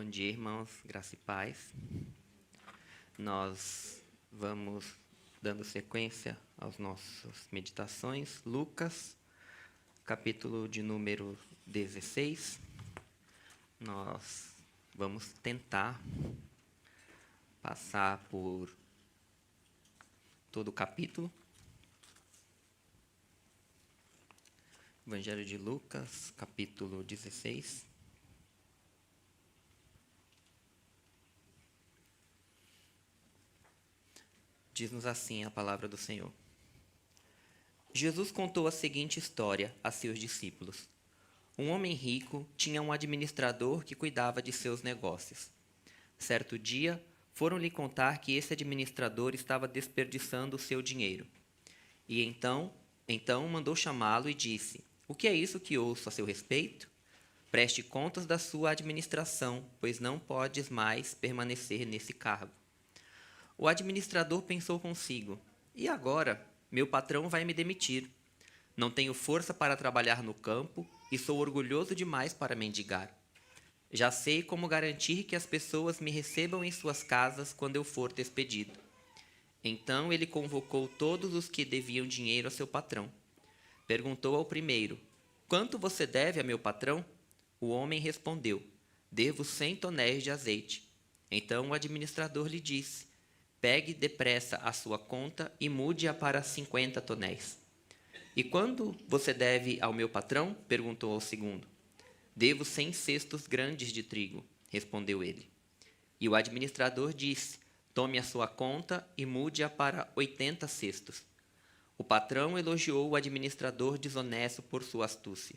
Bom dia, irmãos, graça e paz. Nós vamos dando sequência às nossas meditações. Lucas, capítulo de número 16. Nós vamos tentar passar por todo o capítulo. Evangelho de Lucas, capítulo 16. Diz-nos assim a palavra do Senhor. Jesus contou a seguinte história a seus discípulos. Um homem rico tinha um administrador que cuidava de seus negócios. Certo dia, foram lhe contar que esse administrador estava desperdiçando o seu dinheiro. E então mandou chamá-lo e disse: "O que é isso que ouço a seu respeito? Preste contas da sua administração, pois não podes mais permanecer nesse cargo." O administrador pensou consigo: "E agora? Meu patrão vai me demitir. Não tenho força para trabalhar no campo e sou orgulhoso demais para mendigar. Já sei como garantir que as pessoas me recebam em suas casas quando eu for despedido." Então ele convocou todos os que deviam dinheiro a seu patrão. Perguntou ao primeiro: "Quanto você deve a meu patrão?" O homem respondeu: "Devo 100 tonéis de azeite." Então o administrador lhe disse: "Pegue depressa a sua conta e mude-a para 50 tonéis." "E quanto você deve ao meu patrão?" perguntou ao segundo. "Devo 100 cestos grandes de trigo," respondeu ele. E o administrador disse: "Tome a sua conta e mude-a para 80 cestos." O patrão elogiou o administrador desonesto por sua astúcia.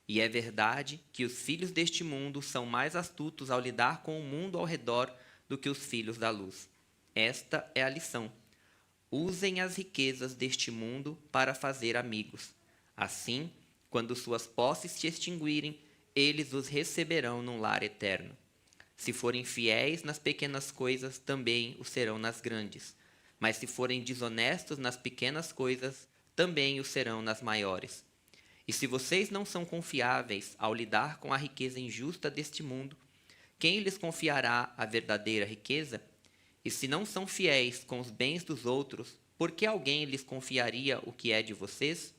E é verdade que os filhos deste mundo são mais astutos ao lidar com o mundo ao redor do que os filhos da luz. Esta é a lição. Usem as riquezas deste mundo para fazer amigos. Assim, quando suas posses se extinguirem, eles os receberão num lar eterno. Se forem fiéis nas pequenas coisas, também o serão nas grandes. Mas se forem desonestos nas pequenas coisas, também o serão nas maiores. E se vocês não são confiáveis ao lidar com a riqueza injusta deste mundo, quem lhes confiará a verdadeira riqueza? E se não são fiéis com os bens dos outros, por que alguém lhes confiaria o que é de vocês?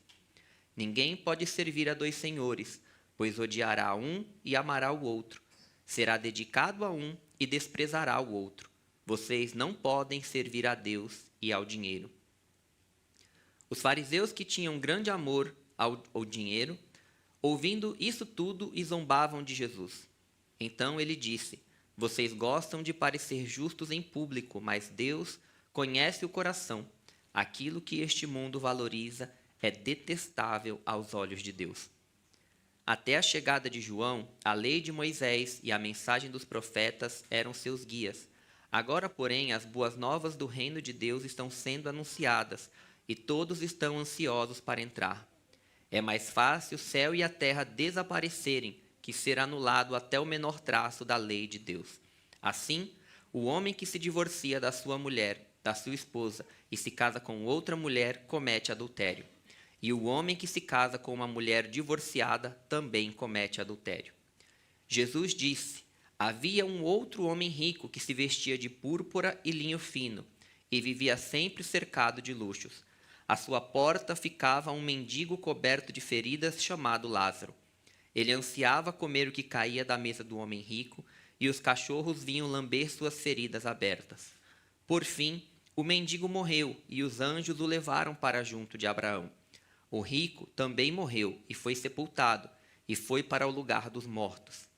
Ninguém pode servir a 2 senhores, pois odiará um e amará o outro. Será dedicado a um e desprezará o outro. Vocês não podem servir a Deus e ao dinheiro. Os fariseus, que tinham grande amor ao dinheiro, ouvindo isso tudo, zombavam de Jesus. Então ele disse: "Vocês gostam de parecer justos em público, mas Deus conhece o coração. Aquilo que este mundo valoriza é detestável aos olhos de Deus." Até a chegada de João, a lei de Moisés e a mensagem dos profetas eram seus guias. Agora, porém, as boas novas do reino de Deus estão sendo anunciadas e todos estão ansiosos para entrar. É mais fácil o céu e a terra desaparecerem que ser anulado até o menor traço da lei de Deus. Assim, o homem que se divorcia da sua mulher, da sua esposa, e se casa com outra mulher, comete adultério. E o homem que se casa com uma mulher divorciada também comete adultério. Jesus disse: "Havia um outro homem rico que se vestia de púrpura e linho fino, e vivia sempre cercado de luxos. À sua porta ficava um mendigo coberto de feridas chamado Lázaro. Ele ansiava comer o que caía da mesa do homem rico, e os cachorros vinham lamber suas feridas abertas. Por fim, o mendigo morreu, e os anjos o levaram para junto de Abraão. O rico também morreu e foi sepultado, e foi para o lugar dos mortos.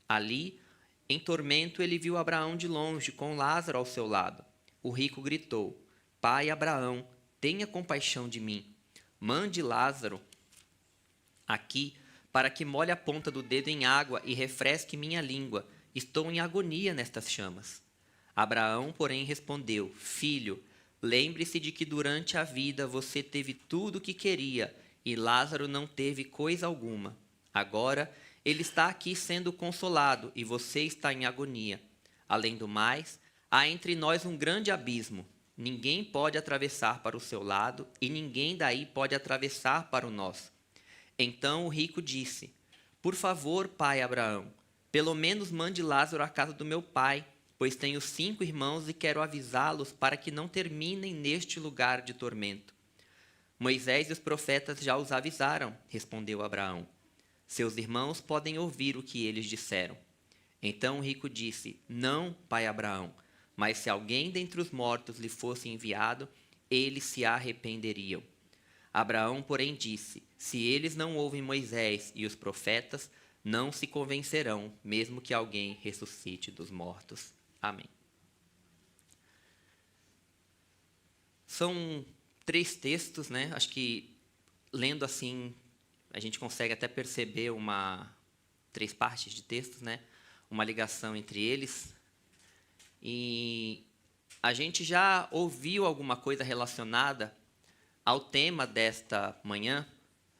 Ali, em tormento, ele viu Abraão de longe, com Lázaro ao seu lado. O rico gritou: "Pai Abraão, tenha compaixão de mim. Mande Lázaro aqui, para que molhe a ponta do dedo em água e refresque minha língua. Estou em agonia nestas chamas." Abraão, porém, respondeu: "Filho, lembre-se de que durante a vida você teve tudo o que queria e Lázaro não teve coisa alguma. Agora ele está aqui sendo consolado e você está em agonia. Além do mais, há entre nós um grande abismo. Ninguém pode atravessar para o seu lado e ninguém daí pode atravessar para o nosso." Então o rico disse: "Por favor, pai Abraão, Pelo menos mande Lázaro à casa do meu pai, pois tenho 5 irmãos e quero avisá-los para que não terminem neste lugar de tormento. Moisés e os profetas já os avisaram, respondeu Abraão. Seus irmãos podem ouvir o que eles disseram. Então o rico disse, não, pai Abraão, mas se alguém dentre os mortos lhe fosse enviado, eles se arrependeriam. Abraão, porém, disse, se eles não ouvem Moisés e os profetas, não se convencerão, mesmo que alguém ressuscite dos mortos. Amém. São 3 textos, né? Acho que, lendo assim, a gente consegue até perceber 3 partes de textos, né? Uma ligação entre eles. E a gente já ouviu alguma coisa relacionada ao tema desta manhã.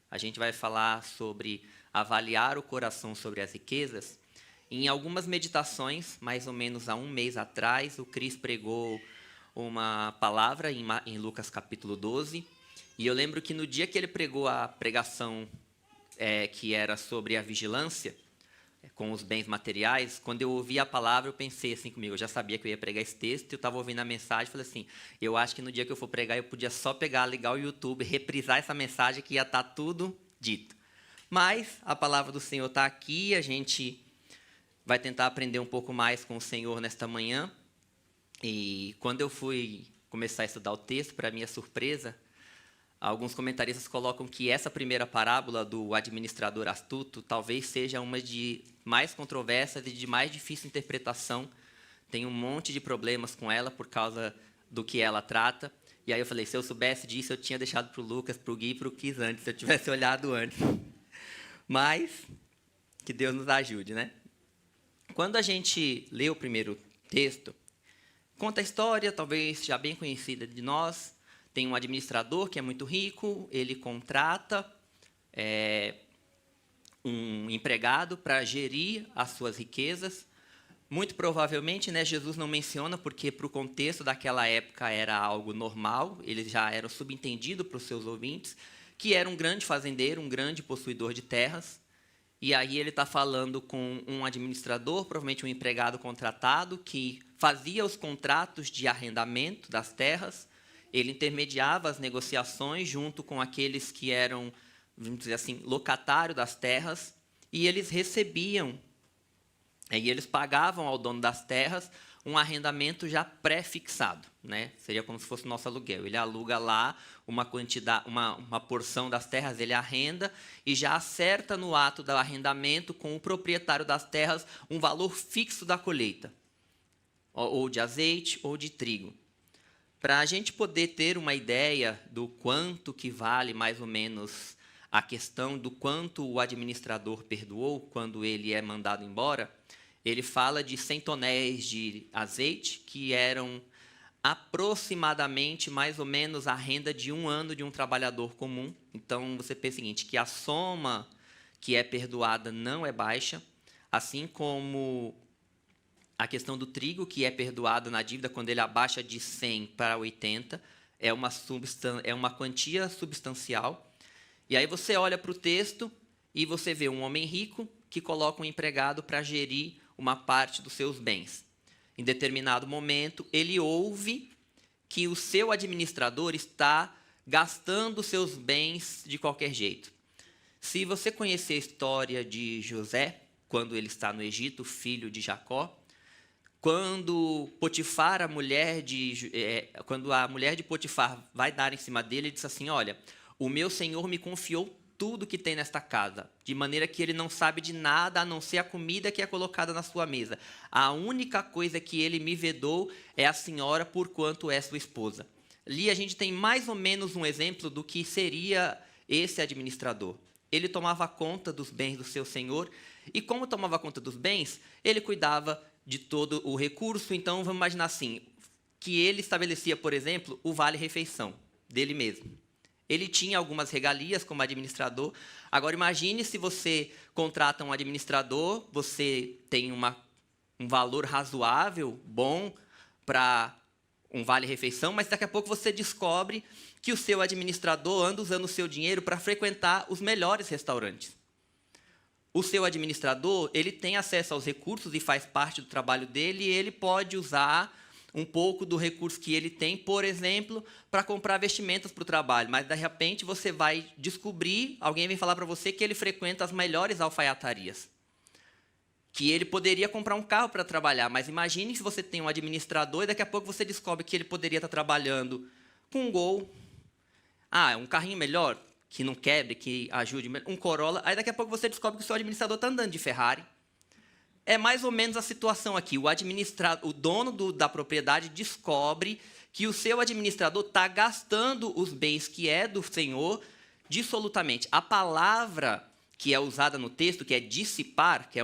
A gente vai falar sobre avaliar o coração sobre as riquezas. Em algumas meditações, mais ou menos há 1 mês atrás, o Cris pregou uma palavra em Lucas capítulo 12. E eu lembro que no dia que ele pregou a pregação que era sobre a vigilância com os bens materiais, quando eu ouvi a palavra, eu pensei assim comigo, eu já sabia que eu ia pregar esse texto, eu estava ouvindo a mensagem e falei assim, eu acho que no dia que eu for pregar, eu podia só pegar, ligar o YouTube, reprisar essa mensagem que ia estar tudo dito. Mas a palavra do Senhor está aqui, a gente vai tentar aprender um pouco mais com o Senhor nesta manhã. E quando eu fui começar a estudar o texto, para minha surpresa, alguns comentaristas colocam que essa primeira parábola do administrador astuto talvez seja uma de mais controversas e de mais difícil interpretação. Tem um monte de problemas com ela por causa do que ela trata. E aí eu falei, se eu soubesse disso, eu tinha deixado para o Lucas, para o Gui e para o Kis antes, se eu tivesse olhado antes. Mas, que Deus nos ajude, né? Quando a gente lê o primeiro texto, conta a história, talvez já bem conhecida de nós. Tem um administrador que é muito rico, ele contrata um empregado para gerir as suas riquezas. Muito provavelmente, né, Jesus não menciona, porque para o contexto daquela época era algo normal, eles já eram subentendidos para os seus ouvintes, que era um grande fazendeiro, um grande possuidor de terras. E aí ele está falando com um administrador, provavelmente um empregado contratado, que fazia os contratos de arrendamento das terras. Ele intermediava as negociações junto com aqueles que eram, vamos dizer assim, locatários das terras, e eles recebiam, e eles pagavam ao dono das terras um arrendamento já pré-fixado, né? Seria como se fosse o nosso aluguel. Ele aluga lá uma quantidade, uma porção das terras, ele arrenda e já acerta no ato do arrendamento com o proprietário das terras um valor fixo da colheita, ou de azeite ou de trigo. Para a gente poder ter uma ideia do quanto que vale mais ou menos a questão do quanto o administrador perdoou quando ele é mandado embora, ele fala de 100 tonéis de azeite, que eram aproximadamente mais ou menos a renda de 1 ano de um trabalhador comum. Então, você pensa o seguinte, que a soma que é perdoada não é baixa, assim como a questão do trigo, que é perdoado na dívida quando ele abaixa de 100 para 80, é uma quantia substancial. E aí você olha para o texto e você vê um homem rico que coloca um empregado para gerir uma parte dos seus bens. Em determinado momento, ele ouve que o seu administrador está gastando seus bens de qualquer jeito. Se você conhecer a história de José, quando ele está no Egito, filho de Jacó, quando quando a mulher de Potifar vai dar em cima dele, ele diz assim, olha, o meu senhor me confiou tudo que tem nesta casa, de maneira que ele não sabe de nada a não ser a comida que é colocada na sua mesa. A única coisa que ele me vedou é a senhora, porquanto é sua esposa. Ali a gente tem mais ou menos um exemplo do que seria esse administrador. Ele tomava conta dos bens do seu senhor, e como tomava conta dos bens, ele cuidava de todo o recurso. Então, vamos imaginar assim, que ele estabelecia, por exemplo, o vale-refeição dele mesmo. Ele tinha algumas regalias como administrador. Agora, imagine se você contrata um administrador, você tem um valor razoável, bom, para um vale-refeição, mas daqui a pouco você descobre que o seu administrador anda usando o seu dinheiro para frequentar os melhores restaurantes. o seu administrador, ele tem acesso aos recursos e faz parte do trabalho dele, e ele pode usar um pouco do recurso que ele tem, por exemplo, para comprar vestimentas para o trabalho. Mas, de repente, você vai descobrir, alguém vem falar para você que ele frequenta as melhores alfaiatarias. Que ele poderia comprar um carro para trabalhar, mas imagine se você tem um administrador e daqui a pouco você descobre que ele poderia estar trabalhando com um Gol. Um carrinho melhor, que não quebre, que ajude, um Corolla. Aí daqui a pouco você descobre que o seu administrador está andando de Ferrari. É mais ou menos a situação aqui. O dono da propriedade descobre que o seu administrador está gastando os bens que é do Senhor dissolutamente. A palavra que é usada no texto, que é dissipar, que é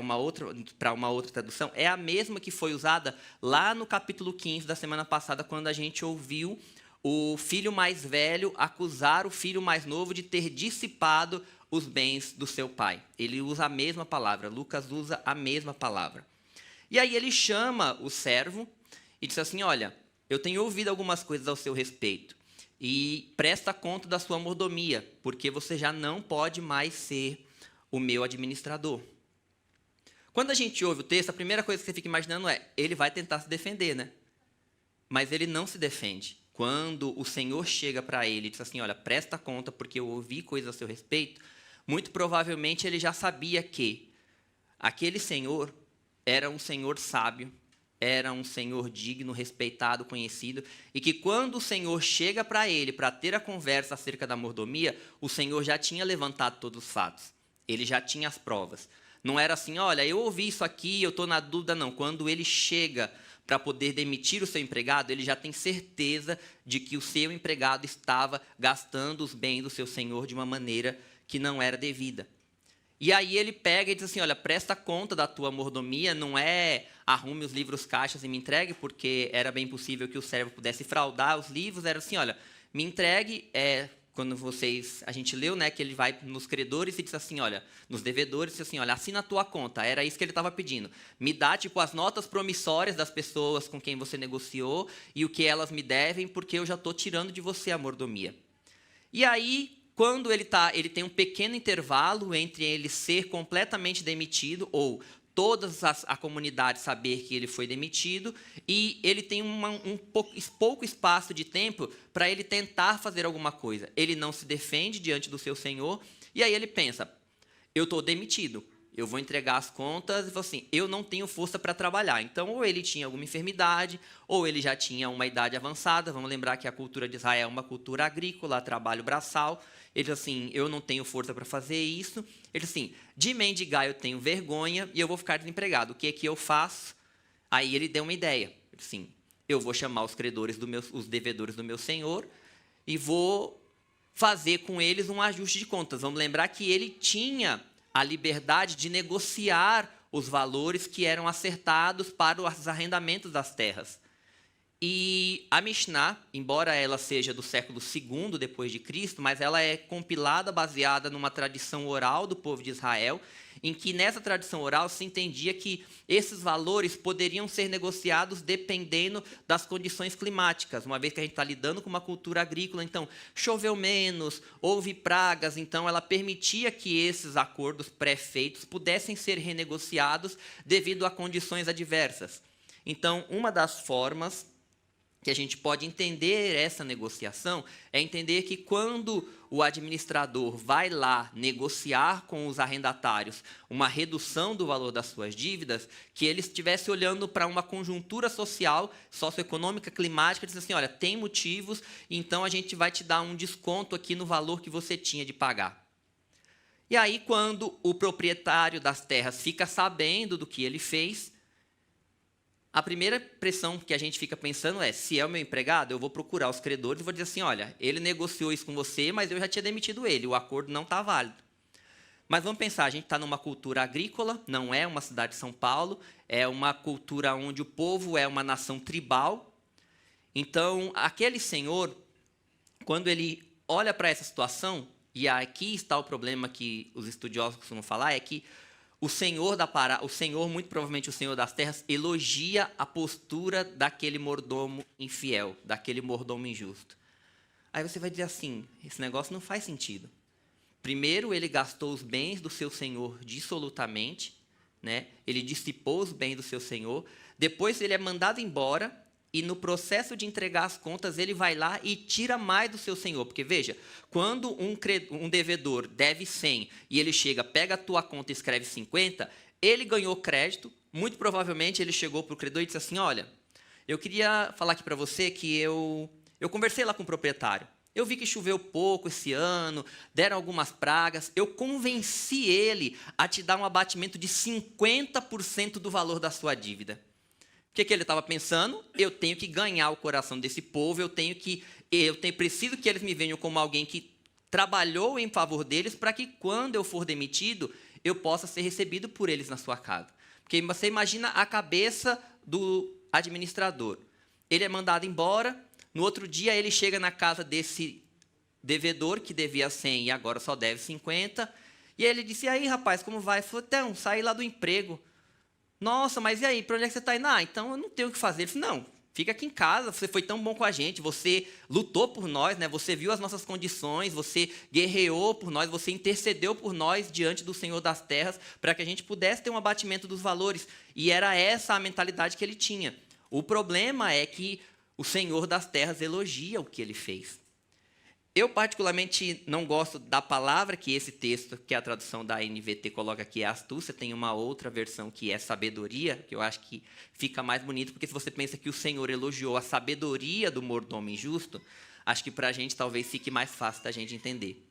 para uma outra tradução, é a mesma que foi usada lá no capítulo 15 da semana passada, quando a gente ouviu o filho mais velho acusar o filho mais novo de ter dissipado os bens do seu pai. Ele usa a mesma palavra, Lucas usa a mesma palavra. E aí ele chama o servo e diz assim, olha, eu tenho ouvido algumas coisas ao seu respeito, e presta conta da sua mordomia, porque você já não pode mais ser o meu administrador. Quando a gente ouve o texto, a primeira coisa que você fica imaginando é, ele vai tentar se defender, né? Mas ele não se defende. Quando o Senhor chega para ele e diz assim, olha, presta conta porque eu ouvi coisas a seu respeito, muito provavelmente ele já sabia que aquele Senhor era um Senhor sábio, era um Senhor digno, respeitado, conhecido, e que quando o Senhor chega para ele para ter a conversa acerca da mordomia, o Senhor já tinha levantado todos os fatos. Ele já tinha as provas. Não era assim, olha, eu ouvi isso aqui, eu estou na dúvida, não. Quando ele chega para poder demitir o seu empregado, ele já tem certeza de que o seu empregado estava gastando os bens do seu senhor de uma maneira que não era devida. E aí ele pega e diz assim, olha, presta conta da tua mordomia, não é arrume os livros caixas e me entregue, porque era bem possível que o servo pudesse fraudar os livros, era assim, olha, me entregue, quando a gente leu, né, que ele vai nos credores e diz assim, olha, nos devedores, diz assim, olha, assina a tua conta, era isso que ele estava pedindo. Me dá, as notas promissórias das pessoas com quem você negociou e o que elas me devem, porque eu já estou tirando de você a mordomia. E aí, quando ele tem um pequeno intervalo entre ele ser completamente demitido ou toda a comunidade saber que ele foi demitido, e ele tem pouco espaço de tempo para ele tentar fazer alguma coisa. Ele não se defende diante do seu senhor, e aí ele pensa, eu estou demitido, eu vou entregar as contas, e fala assim, eu não tenho força para trabalhar. Então, ou ele tinha alguma enfermidade, ou ele já tinha uma idade avançada. Vamos lembrar que a cultura de Israel é uma cultura agrícola, trabalho braçal. Ele diz assim, eu não tenho força para fazer isso. Ele diz assim, de mendigar eu tenho vergonha e eu vou ficar desempregado. O que é que eu faço? Aí ele deu uma ideia. Ele disse assim, eu vou chamar os os devedores do meu senhor e vou fazer com eles um ajuste de contas. Vamos lembrar que ele tinha a liberdade de negociar os valores que eram acertados para os arrendamentos das terras. E a Mishnah, embora ela seja do século II depois de Cristo, mas ela é compilada baseada numa tradição oral do povo de Israel, em que nessa tradição oral se entendia que esses valores poderiam ser negociados dependendo das condições climáticas, uma vez que a gente está lidando com uma cultura agrícola, então choveu menos, houve pragas, então ela permitia que esses acordos pré-feitos pudessem ser renegociados devido a condições adversas. Então, uma das formas que a gente pode entender essa negociação é entender que quando o administrador vai lá negociar com os arrendatários uma redução do valor das suas dívidas, que ele estivesse olhando para uma conjuntura social, socioeconômica, climática, dizendo assim, olha, tem motivos, então a gente vai te dar um desconto aqui no valor que você tinha de pagar. E aí, quando o proprietário das terras fica sabendo do que ele fez, a primeira impressão que a gente fica pensando é, se é o meu empregado, eu vou procurar os credores e vou dizer assim, olha, ele negociou isso com você, mas eu já tinha demitido ele, o acordo não está válido. Mas vamos pensar, a gente está numa cultura agrícola, não é uma cidade de São Paulo, é uma cultura onde o povo é uma nação tribal. Então, aquele senhor, quando ele olha para essa situação, e aqui está o problema que os estudiosos costumam falar, é que o senhor, muito provavelmente o senhor das terras, elogia a postura daquele mordomo infiel, daquele mordomo injusto. Aí você vai dizer assim, esse negócio não faz sentido. Primeiro, ele gastou os bens do seu senhor dissolutamente, né? Ele dissipou os bens do seu senhor. Depois, ele é mandado embora e, no processo de entregar as contas, ele vai lá e tira mais do seu senhor. Porque, veja, quando um devedor deve 100 e ele chega, pega a tua conta e escreve 50, ele ganhou crédito. Muito provavelmente, ele chegou para o credor e disse assim, olha, eu queria falar aqui para você que eu conversei lá com o proprietário. Eu vi que choveu pouco esse ano, deram algumas pragas. Eu convenci ele a te dar um abatimento de 50% do valor da sua dívida. O que ele estava pensando? Eu tenho que ganhar o coração desse povo, preciso que eles me vejam como alguém que trabalhou em favor deles para que quando eu for demitido, eu possa ser recebido por eles na sua casa. Porque você imagina a cabeça do administrador. Ele é mandado embora, no outro dia ele chega na casa desse devedor, que devia 100 e agora só deve 50, e ele disse, e aí, rapaz, como vai? Ele falou, então, saí lá do emprego. Nossa, mas e aí, para onde é que você está indo? Ah, então eu não tenho o que fazer. Ele falou, não, fica aqui em casa, você foi tão bom com a gente, você lutou por nós, né? Você viu as nossas condições, você guerreou por nós, você intercedeu por nós diante do Senhor das terras, para que a gente pudesse ter um abatimento dos valores. E era essa a mentalidade que ele tinha. O problema é que o Senhor das terras elogia o que ele fez. Eu, particularmente, não gosto da palavra que esse texto, que a tradução da NVT coloca aqui, é astúcia. Tem uma outra versão que é sabedoria, que eu acho que fica mais bonito, porque se você pensa que o Senhor elogiou a sabedoria do mordomo injusto, acho que para a gente talvez fique mais fácil da gente entender.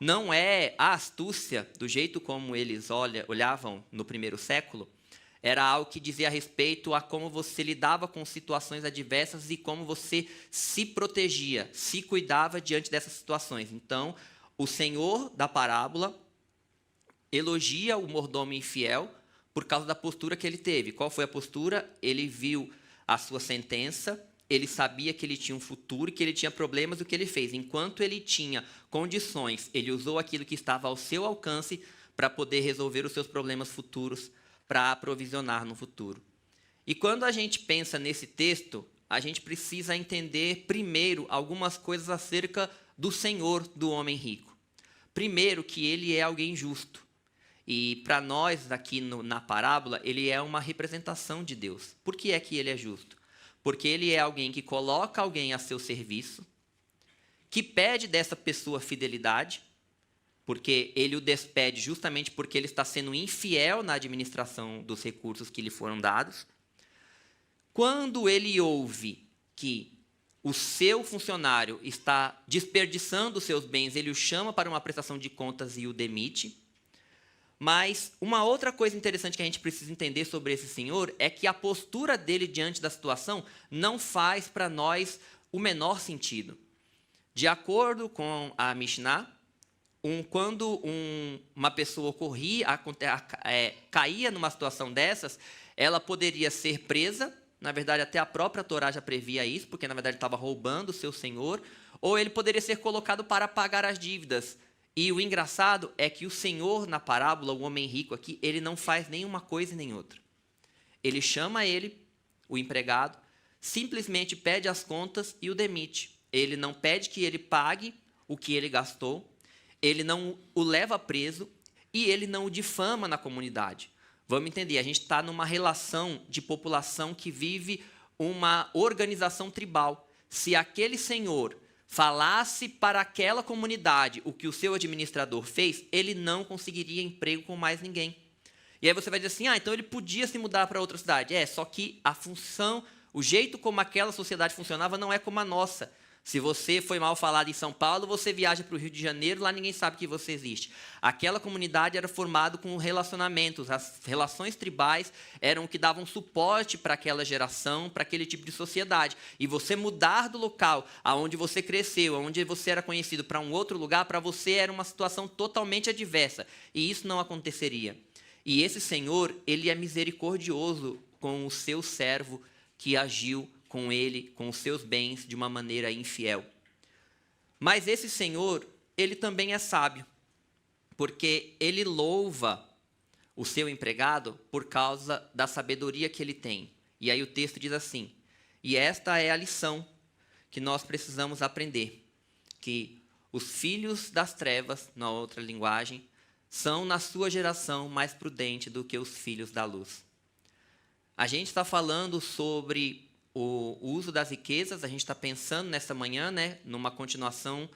Não é a astúcia, do jeito como eles olhavam no primeiro século, era algo que dizia a respeito a como você lidava com situações adversas e como você se protegia, se cuidava diante dessas situações. Então, o Senhor da parábola elogia o mordomo infiel por causa da postura que ele teve. Qual foi a postura? Ele viu a sua sentença, ele sabia que ele tinha um futuro, que ele tinha problemas, o que ele fez? Enquanto ele tinha condições, ele usou aquilo que estava ao seu alcance para poder resolver os seus problemas futuros, para aprovisionar no futuro. E quando a gente pensa nesse texto, a gente precisa entender primeiro algumas coisas acerca do Senhor do homem rico. Primeiro, que ele é alguém justo. E para nós, aqui na parábola, ele é uma representação de Deus. Por que é que ele é justo? Porque ele é alguém que coloca alguém a seu serviço, que pede dessa pessoa fidelidade, porque ele o despede justamente porque ele está sendo infiel na administração dos recursos que lhe foram dados. Quando ele ouve que o seu funcionário está desperdiçando os seus bens, ele o chama para uma prestação de contas e o demite. Mas uma outra coisa interessante que a gente precisa entender sobre esse senhor é que a postura dele diante da situação não faz para nós o menor sentido. De acordo com a Mishnah, quando uma pessoa caía numa situação dessas, ela poderia ser presa. Na verdade, até a própria Torá já previa isso, porque, na verdade, estava roubando o seu senhor. Ou ele poderia ser colocado para pagar as dívidas. E o engraçado é que o senhor, na parábola, o homem rico aqui, ele não faz nenhuma coisa e nem outra. Ele chama ele, o empregado, simplesmente pede as contas e o demite. Ele não pede que ele pague o que ele gastou, ele não o leva preso e ele não o difama na comunidade. Vamos entender, a gente está numa relação de população que vive uma organização tribal. Se aquele senhor falasse para aquela comunidade o que o seu administrador fez, ele não conseguiria emprego com mais ninguém. E aí você vai dizer assim, então ele podia se mudar para outra cidade. Só que a função, o jeito como aquela sociedade funcionava não é como a nossa. Se você foi mal falado em São Paulo, você viaja para o Rio de Janeiro, lá ninguém sabe que você existe. Aquela comunidade era formada com relacionamentos, as relações tribais eram o que davam suporte para aquela geração, para aquele tipo de sociedade. E você mudar do local aonde você cresceu, aonde você era conhecido, para um outro lugar, para você era uma situação totalmente adversa. E isso não aconteceria. E esse Senhor, ele é misericordioso com o seu servo que agiu com ele, com os seus bens, de uma maneira infiel. Mas esse Senhor, ele também é sábio, porque ele louva o seu empregado por causa da sabedoria que ele tem. E aí o texto diz assim, e esta é a lição que nós precisamos aprender, que os filhos das trevas, na outra linguagem, são na sua geração mais prudentes do que os filhos da luz. A gente está falando sobre o uso das riquezas, a gente está pensando nesta manhã, né, numa continuação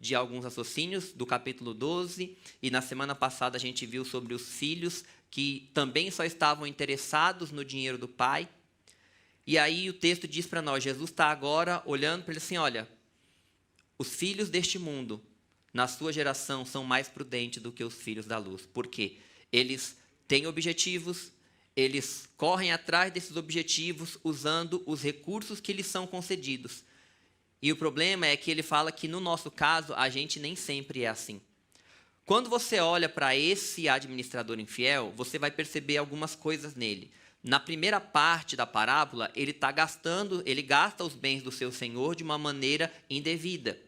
de alguns raciocínios do capítulo 12, e na semana passada a gente viu sobre os filhos que também só estavam interessados no dinheiro do pai. E aí o texto diz para nós, Jesus está agora olhando para ele assim, olha, os filhos deste mundo, na sua geração, são mais prudentes do que os filhos da luz. Por quê? Eles têm objetivos, eles correm atrás desses objetivos usando os recursos que lhes são concedidos. E o problema é que ele fala que, no nosso caso, a gente nem sempre é assim. Quando você olha para esse administrador infiel, você vai perceber algumas coisas nele. Na primeira parte da parábola, ele gasta os bens do seu senhor de uma maneira indevida.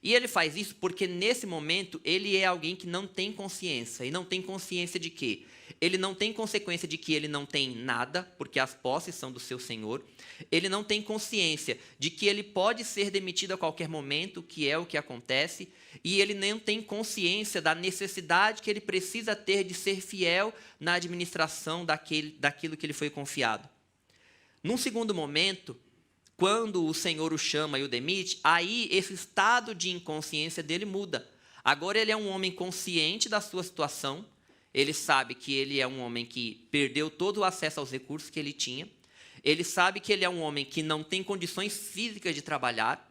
E ele faz isso porque, nesse momento, ele é alguém que não tem consciência. E não tem consciência de quê? Ele não tem consequência de que ele não tem nada, porque as posses são do seu senhor. Ele não tem consciência de que ele pode ser demitido a qualquer momento, que é o que acontece. E ele não tem consciência da necessidade que ele precisa ter de ser fiel na administração daquilo que lhe foi confiado. Num segundo momento, quando o Senhor o chama e o demite, aí esse estado de inconsciência dele muda. Agora ele é um homem consciente da sua situação, ele sabe que ele é um homem que perdeu todo o acesso aos recursos que ele tinha, ele sabe que ele é um homem que não tem condições físicas de trabalhar,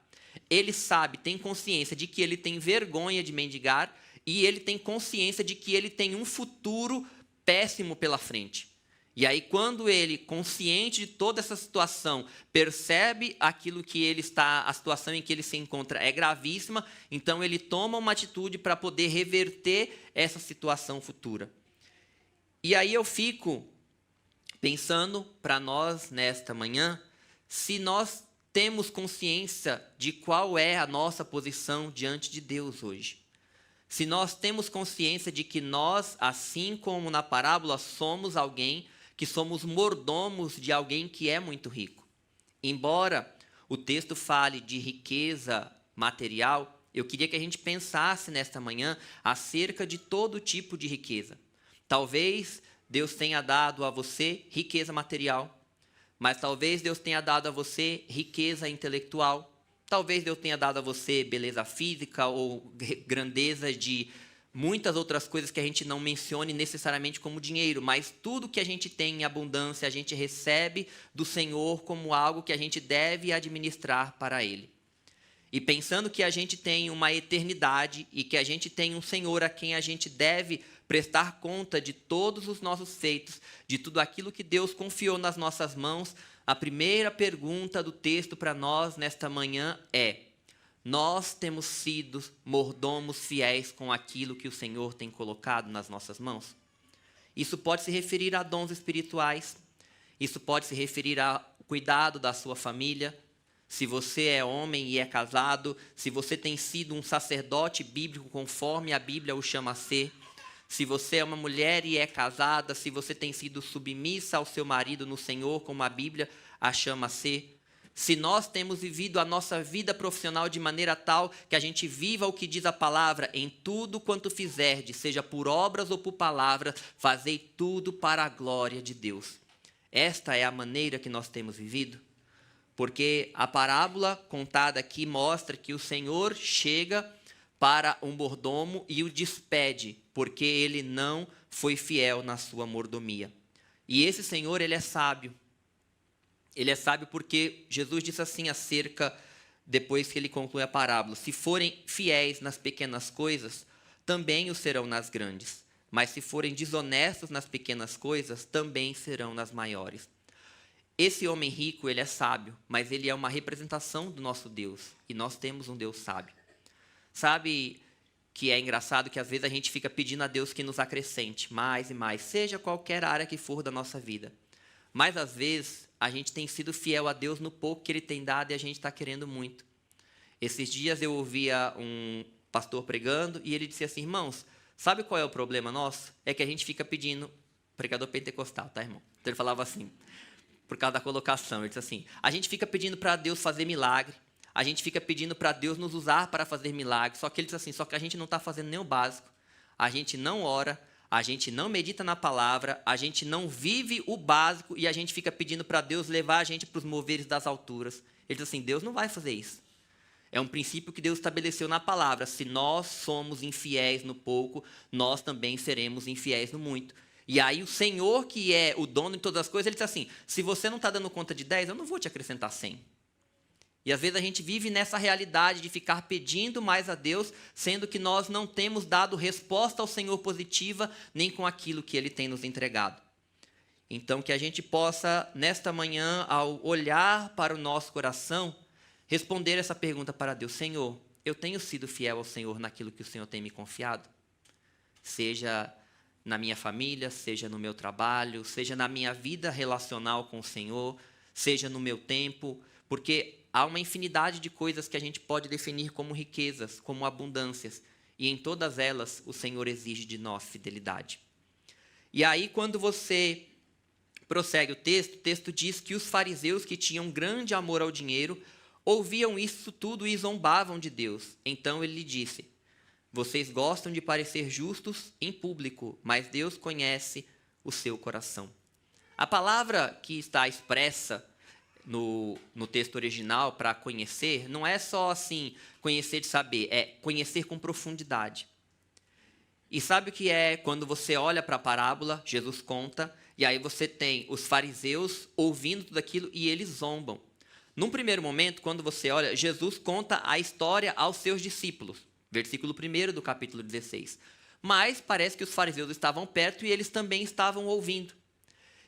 ele sabe, tem consciência de que ele tem vergonha de mendigar e ele tem consciência de que ele tem um futuro péssimo pela frente. E aí, quando ele, consciente de toda essa situação, percebe aquilo que ele está, a situação em que ele se encontra é gravíssima, então ele toma uma atitude para poder reverter essa situação futura. E aí eu fico pensando para nós, nesta manhã, se nós temos consciência de qual é a nossa posição diante de Deus hoje. Se nós temos consciência de que nós, assim como na parábola, somos alguém que somos mordomos de alguém que é muito rico. Embora o texto fale de riqueza material, eu queria que a gente pensasse nesta manhã acerca de todo tipo de riqueza. Talvez Deus tenha dado a você riqueza material, mas talvez Deus tenha dado a você riqueza intelectual, talvez Deus tenha dado a você beleza física ou grandeza de muitas outras coisas que a gente não mencione necessariamente como dinheiro, mas tudo que a gente tem em abundância, a gente recebe do Senhor como algo que a gente deve administrar para Ele. E pensando que a gente tem uma eternidade e que a gente tem um Senhor a quem a gente deve prestar conta de todos os nossos feitos, de tudo aquilo que Deus confiou nas nossas mãos, a primeira pergunta do texto para nós nesta manhã é: nós temos sido mordomos fiéis com aquilo que o Senhor tem colocado nas nossas mãos? Isso pode se referir a dons espirituais, isso pode se referir ao cuidado da sua família. Se você é homem e é casado, se você tem sido um sacerdote bíblico conforme a Bíblia o chama a ser, se você é uma mulher e é casada, se você tem sido submissa ao seu marido no Senhor, como a Bíblia a chama a ser, se nós temos vivido a nossa vida profissional de maneira tal que a gente viva o que diz a palavra, em tudo quanto fizerdes, seja por obras ou por palavras, fazei tudo para a glória de Deus. Esta é a maneira que nós temos vivido? Porque a parábola contada aqui mostra que o Senhor chega para um mordomo e o despede, porque ele não foi fiel na sua mordomia. E esse Senhor, ele é sábio. Ele é sábio porque Jesus disse assim depois que ele conclui a parábola: se forem fiéis nas pequenas coisas, também o serão nas grandes. Mas se forem desonestos nas pequenas coisas, também serão nas maiores. Esse homem rico, ele é sábio, mas ele é uma representação do nosso Deus. E nós temos um Deus sábio. Sabe que é engraçado que às vezes a gente fica pedindo a Deus que nos acrescente mais e mais, seja qualquer área que for da nossa vida. Mas às vezes a gente tem sido fiel a Deus no pouco que Ele tem dado e a gente está querendo muito. Esses dias eu ouvia um pastor pregando e ele disse assim: irmãos, sabe qual é o problema nosso? É que a gente fica pedindo, pregador pentecostal, tá, irmão? Então ele falava assim, por causa da colocação, ele disse assim: a gente fica pedindo para Deus fazer milagre, a gente fica pedindo para Deus nos usar para fazer milagres. Só que ele diz assim, só que a gente não está fazendo nem o básico. A gente não ora, a gente não medita na palavra, a gente não vive o básico e a gente fica pedindo para Deus levar a gente para os moveres das alturas. Ele diz assim, Deus não vai fazer isso. É um princípio que Deus estabeleceu na palavra. Se nós somos infiéis no pouco, nós também seremos infiéis no muito. E aí o Senhor, que é o dono de todas as coisas, ele diz assim, se você não está dando conta de 10, eu não vou te acrescentar 100. E às vezes a gente vive nessa realidade de ficar pedindo mais a Deus, sendo que nós não temos dado resposta ao Senhor positiva, nem com aquilo que Ele tem nos entregado. Então que a gente possa, nesta manhã, ao olhar para o nosso coração, responder essa pergunta para Deus. Senhor, eu tenho sido fiel ao Senhor naquilo que o Senhor tem me confiado? Seja na minha família, seja no meu trabalho, seja na minha vida relacional com o Senhor, seja no meu tempo, porque há uma infinidade de coisas que a gente pode definir como riquezas, como abundâncias, e em todas elas o Senhor exige de nós fidelidade. E aí, quando você prossegue o texto diz que os fariseus, que tinham grande amor ao dinheiro, ouviam isso tudo e zombavam de Deus. Então ele lhe disse, vocês gostam de parecer justos em público, mas Deus conhece o seu coração. A palavra que está expressa no texto original para conhecer, não é só assim, conhecer de saber, é conhecer com profundidade. E sabe o que é quando você olha para a parábola, Jesus conta, e aí você tem os fariseus ouvindo tudo aquilo e eles zombam. Num primeiro momento, quando você olha, Jesus conta a história aos seus discípulos. Versículo 1 do capítulo 16. Mas parece que os fariseus estavam perto e eles também estavam ouvindo.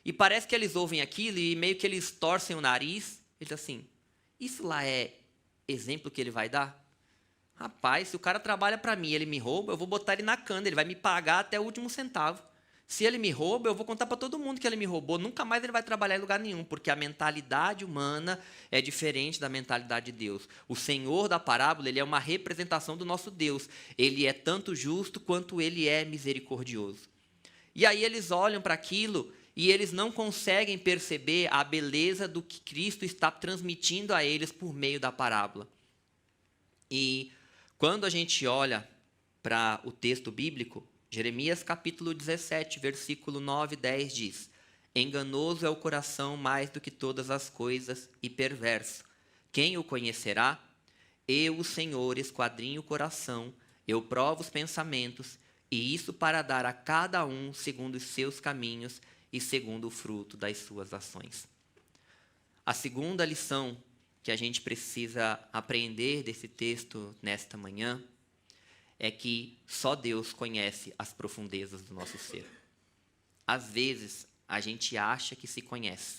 E parece que eles ouvem aquilo e meio que eles torcem o nariz. Ele diz assim, isso lá é exemplo que ele vai dar? Rapaz, se o cara trabalha para mim e ele me rouba, eu vou botar ele na cana, ele vai me pagar até o último centavo. Se ele me rouba, eu vou contar para todo mundo que ele me roubou. Nunca mais ele vai trabalhar em lugar nenhum, porque a mentalidade humana é diferente da mentalidade de Deus. O Senhor da parábola, ele é uma representação do nosso Deus. Ele é tanto justo quanto ele é misericordioso. E aí eles olham para aquilo e eles não conseguem perceber a beleza do que Cristo está transmitindo a eles por meio da parábola. E quando a gente olha para o texto bíblico, Jeremias capítulo 17, versículo 9 e 10 diz, enganoso é o coração mais do que todas as coisas e perverso. Quem o conhecerá? Eu, o Senhor, esquadrinho o coração, eu provo os pensamentos, e isso para dar a cada um segundo os seus caminhos e segundo o fruto das suas ações. A segunda lição que a gente precisa aprender desse texto nesta manhã é que só Deus conhece as profundezas do nosso ser. Às vezes, a gente acha que se conhece.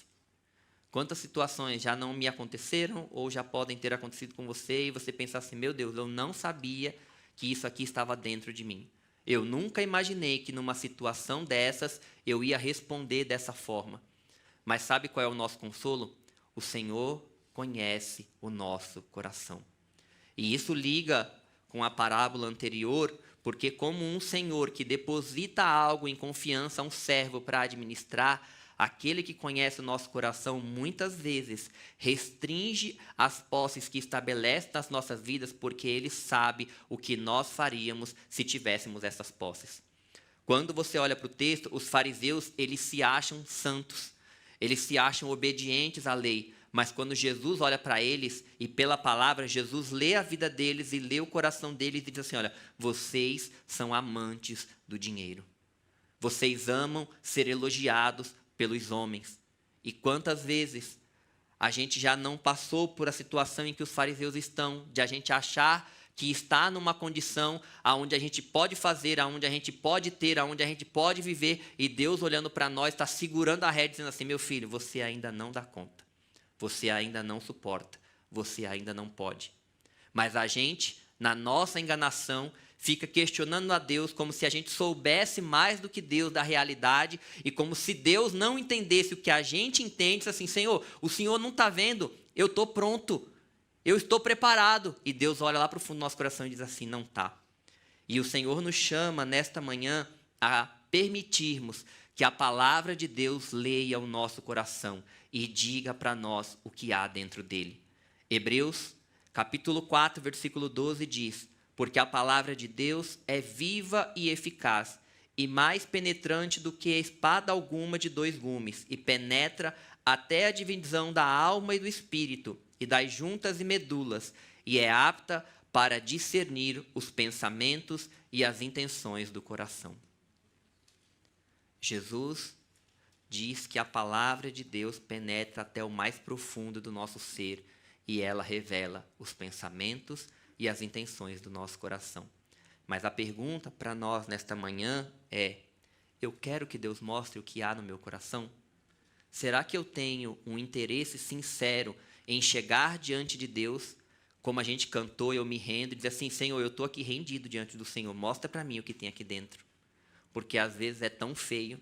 Quantas situações já não me aconteceram ou já podem ter acontecido com você e você pensa assim, meu Deus, eu não sabia que isso aqui estava dentro de mim. Eu nunca imaginei que numa situação dessas eu ia responder dessa forma. Mas sabe qual é o nosso consolo? O Senhor conhece o nosso coração. E isso liga com a parábola anterior, porque como um senhor que deposita algo em confiança a um servo para administrar, aquele que conhece o nosso coração muitas vezes restringe as posses que estabelece nas nossas vidas, porque ele sabe o que nós faríamos se tivéssemos essas posses. Quando você olha para o texto, os fariseus, eles se acham santos, eles se acham obedientes à lei, mas quando Jesus olha para eles e pela palavra, Jesus lê a vida deles e lê o coração deles e diz assim, olha, vocês são amantes do dinheiro. Vocês amam ser elogiados pelos homens. E quantas vezes a gente já não passou por a situação em que os fariseus estão, de a gente achar que está numa condição onde a gente pode fazer, onde a gente pode ter, onde a gente pode viver, e Deus olhando para nós está segurando a rédea dizendo assim, meu filho, você ainda não dá conta. Você ainda não suporta, você ainda não pode. Mas a gente, na nossa enganação, fica questionando a Deus como se a gente soubesse mais do que Deus da realidade e como se Deus não entendesse o que a gente entende, assim, Senhor, o Senhor não está vendo, eu estou pronto, eu estou preparado. E Deus olha lá para o fundo do nosso coração e diz assim, não está. E o Senhor nos chama nesta manhã a permitirmos que a palavra de Deus leia o nosso coração e diga para nós o que há dentro dele. Hebreus, Capítulo 4, versículo 12 diz: porque a palavra de Deus é viva e eficaz, e mais penetrante do que espada alguma de dois gumes, e penetra até a divisão da alma e do espírito, e das juntas e medulas, e é apta para discernir os pensamentos e as intenções do coração. Jesus diz que a palavra de Deus penetra até o mais profundo do nosso ser, e ela revela os pensamentos e as intenções do nosso coração. Mas a pergunta para nós nesta manhã é: eu quero que Deus mostre o que há no meu coração? Será que eu tenho um interesse sincero em chegar diante de Deus, como a gente cantou, eu me rendo, e dizer assim: Senhor, eu estou aqui rendido diante do Senhor, mostra para mim o que tem aqui dentro. Porque às vezes é tão feio,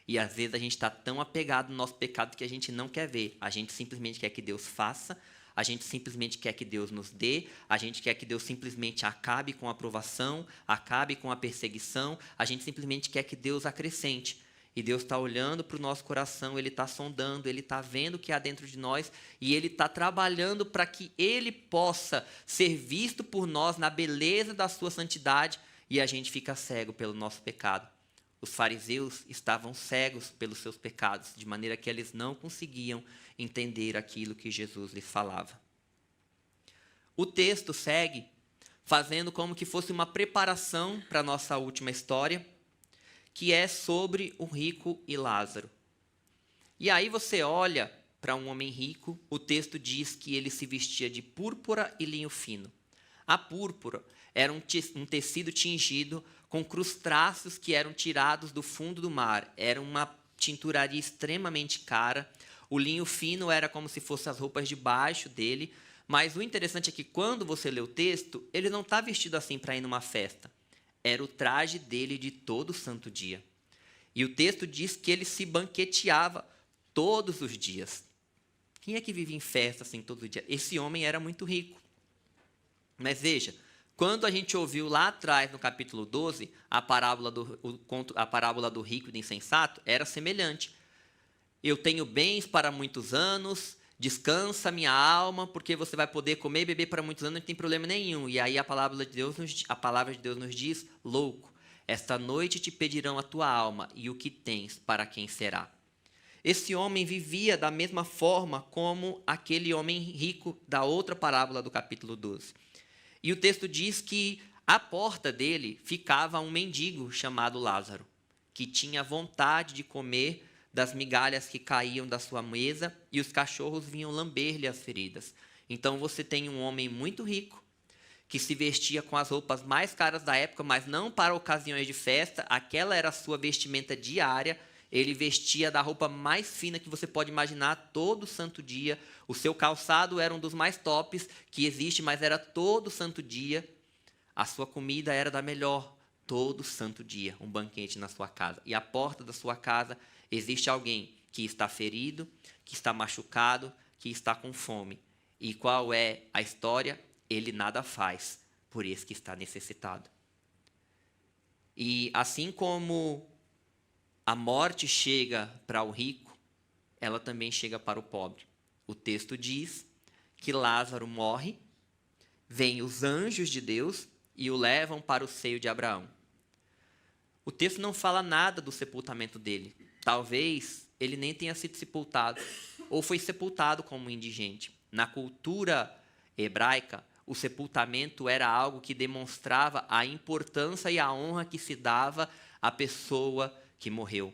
e às vezes a gente está tão apegado no nosso pecado que a gente não quer ver. A gente simplesmente quer que Deus faça, a gente simplesmente quer que Deus nos dê, a gente quer que Deus simplesmente acabe com a aprovação, acabe com a perseguição, a gente simplesmente quer que Deus acrescente. E Deus está olhando para o nosso coração, Ele está sondando, Ele está vendo o que há dentro de nós e Ele está trabalhando para que Ele possa ser visto por nós na beleza da sua santidade, e a gente fica cego pelo nosso pecado. Os fariseus estavam cegos pelos seus pecados, de maneira que eles não conseguiam entender aquilo que Jesus lhes falava. O texto segue fazendo como que fosse uma preparação para a nossa última história, que é sobre o rico e Lázaro. E aí você olha para um homem rico, o texto diz que ele se vestia de púrpura e linho fino. A púrpura era um tecido tingido com crustáceos que eram tirados do fundo do mar. Era uma tinturaria extremamente cara. O linho fino era como se fossem as roupas de baixo dele. Mas o interessante é que quando você lê o texto, ele não está vestido assim para ir numa festa. Era o traje dele de todo santo dia. E o texto diz que ele se banqueteava todos os dias. Quem é que vive em festa assim todos os dias? Esse homem era muito rico. Mas veja, quando a gente ouviu lá atrás, no capítulo 12, a parábola do rico e do insensato, era semelhante. Eu tenho bens para muitos anos, descansa minha alma, porque você vai poder comer e beber para muitos anos, não tem problema nenhum. E aí a palavra de Deus nos diz: louco, esta noite te pedirão a tua alma, e o que tens, para quem será? Esse homem vivia da mesma forma como aquele homem rico da outra parábola do capítulo 12. E o texto diz que à porta dele ficava um mendigo chamado Lázaro, que tinha vontade de comer das migalhas que caíam da sua mesa, e os cachorros vinham lamber-lhe as feridas. Então você tem um homem muito rico, que se vestia com as roupas mais caras da época, mas não para ocasiões de festa, aquela era a sua vestimenta diária. Ele vestia da roupa mais fina que você pode imaginar todo santo dia. O seu calçado era um dos mais tops que existe, mas era todo santo dia. A sua comida era da melhor, todo santo dia, um banquete na sua casa. E à porta da sua casa existe alguém que está ferido, que está machucado, que está com fome. E qual é a história? Ele nada faz por esse que está necessitado. E assim como a morte chega para o rico, ela também chega para o pobre. O texto diz que Lázaro morre, vêm os anjos de Deus e o levam para o seio de Abraão. O texto não fala nada do sepultamento dele. Talvez ele nem tenha sido sepultado, ou foi sepultado como indigente. Na cultura hebraica, o sepultamento era algo que demonstrava a importância e a honra que se dava à pessoa que morreu.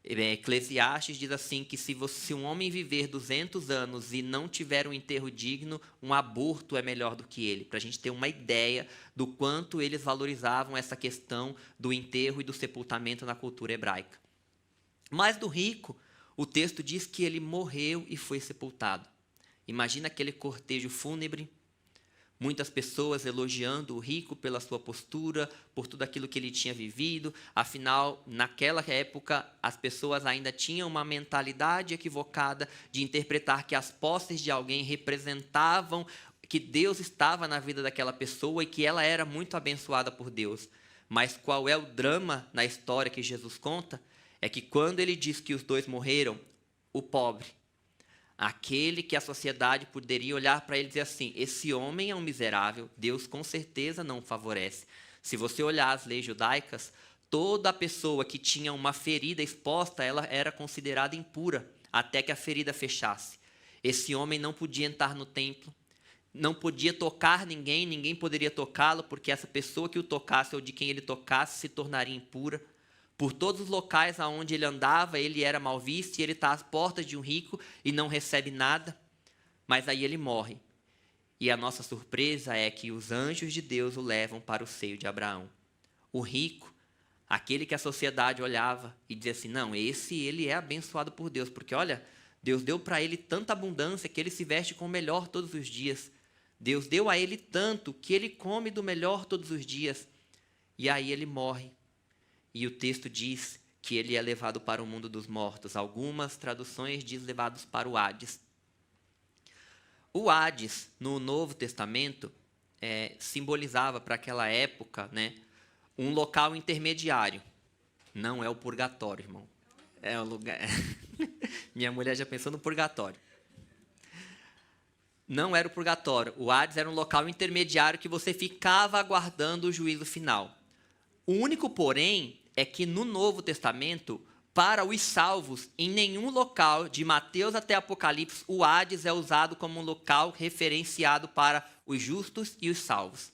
Eclesiastes diz assim que se um homem viver 200 anos e não tiver um enterro digno, um aborto é melhor do que ele, para a gente ter uma ideia do quanto eles valorizavam essa questão do enterro e do sepultamento na cultura hebraica. Mas do rico, o texto diz que ele morreu e foi sepultado. Imagina aquele cortejo fúnebre, muitas pessoas elogiando o rico pela sua postura, por tudo aquilo que ele tinha vivido. Afinal, naquela época, as pessoas ainda tinham uma mentalidade equivocada de interpretar que as posses de alguém representavam que Deus estava na vida daquela pessoa e que ela era muito abençoada por Deus. Mas qual é o drama na história que Jesus conta? É que quando ele diz que os dois morreram, o pobre, Aquele que a sociedade poderia olhar para ele e dizer assim: esse homem é um miserável, Deus com certeza não o favorece. Se você olhar as leis judaicas, toda pessoa que tinha uma ferida exposta, ela era considerada impura, até que a ferida fechasse. Esse homem não podia entrar no templo, não podia tocar ninguém, ninguém poderia tocá-lo, porque essa pessoa que o tocasse ou de quem ele tocasse se tornaria impura. Por todos os locais aonde ele andava, ele era mal visto, e ele está às portas de um rico e não recebe nada. Mas aí ele morre. E a nossa surpresa é que os anjos de Deus o levam para o seio de Abraão. O rico, aquele que a sociedade olhava e dizia assim: não, ele é abençoado por Deus, porque olha, Deus deu para ele tanta abundância que ele se veste com o melhor todos os dias. Deus deu a ele tanto que ele come do melhor todos os dias. E aí ele morre. E o texto diz que ele é levado para o mundo dos mortos. Algumas traduções diz levados para o Hades. O Hades, no Novo Testamento, simbolizava para aquela época, né, um local intermediário. Não é o purgatório, irmão. É o lugar. Minha mulher já pensou no purgatório. Não era o purgatório. O Hades era um local intermediário que você ficava aguardando o juízo final. O único porém é que no Novo Testamento, para os salvos, em nenhum local, de Mateus até Apocalipse, o Hades é usado como um local referenciado para os justos e os salvos.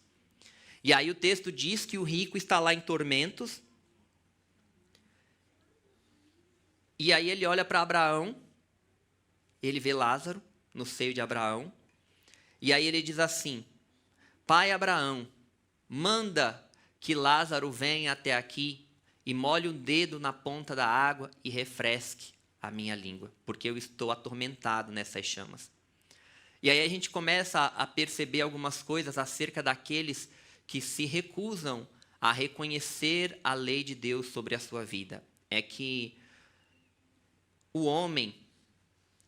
E aí o texto diz que o rico está lá em tormentos. E aí ele olha para Abraão, ele vê Lázaro no seio de Abraão. E aí ele diz assim: Pai Abraão, manda que Lázaro venha até aqui e molhe o dedo na ponta da água e refresque a minha língua, porque eu estou atormentado nessas chamas. E aí a gente começa a perceber algumas coisas acerca daqueles que se recusam a reconhecer a lei de Deus sobre a sua vida. É que o homem,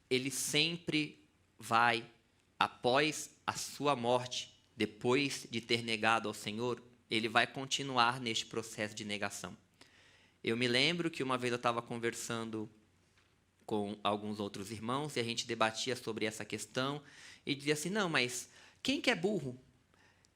ele sempre vai, após a sua morte, depois de ter negado ao Senhor, ele vai continuar neste processo de negação. Eu me lembro que uma vez eu estava conversando com alguns outros irmãos e a gente debatia sobre essa questão e dizia assim: não, mas quem que é burro?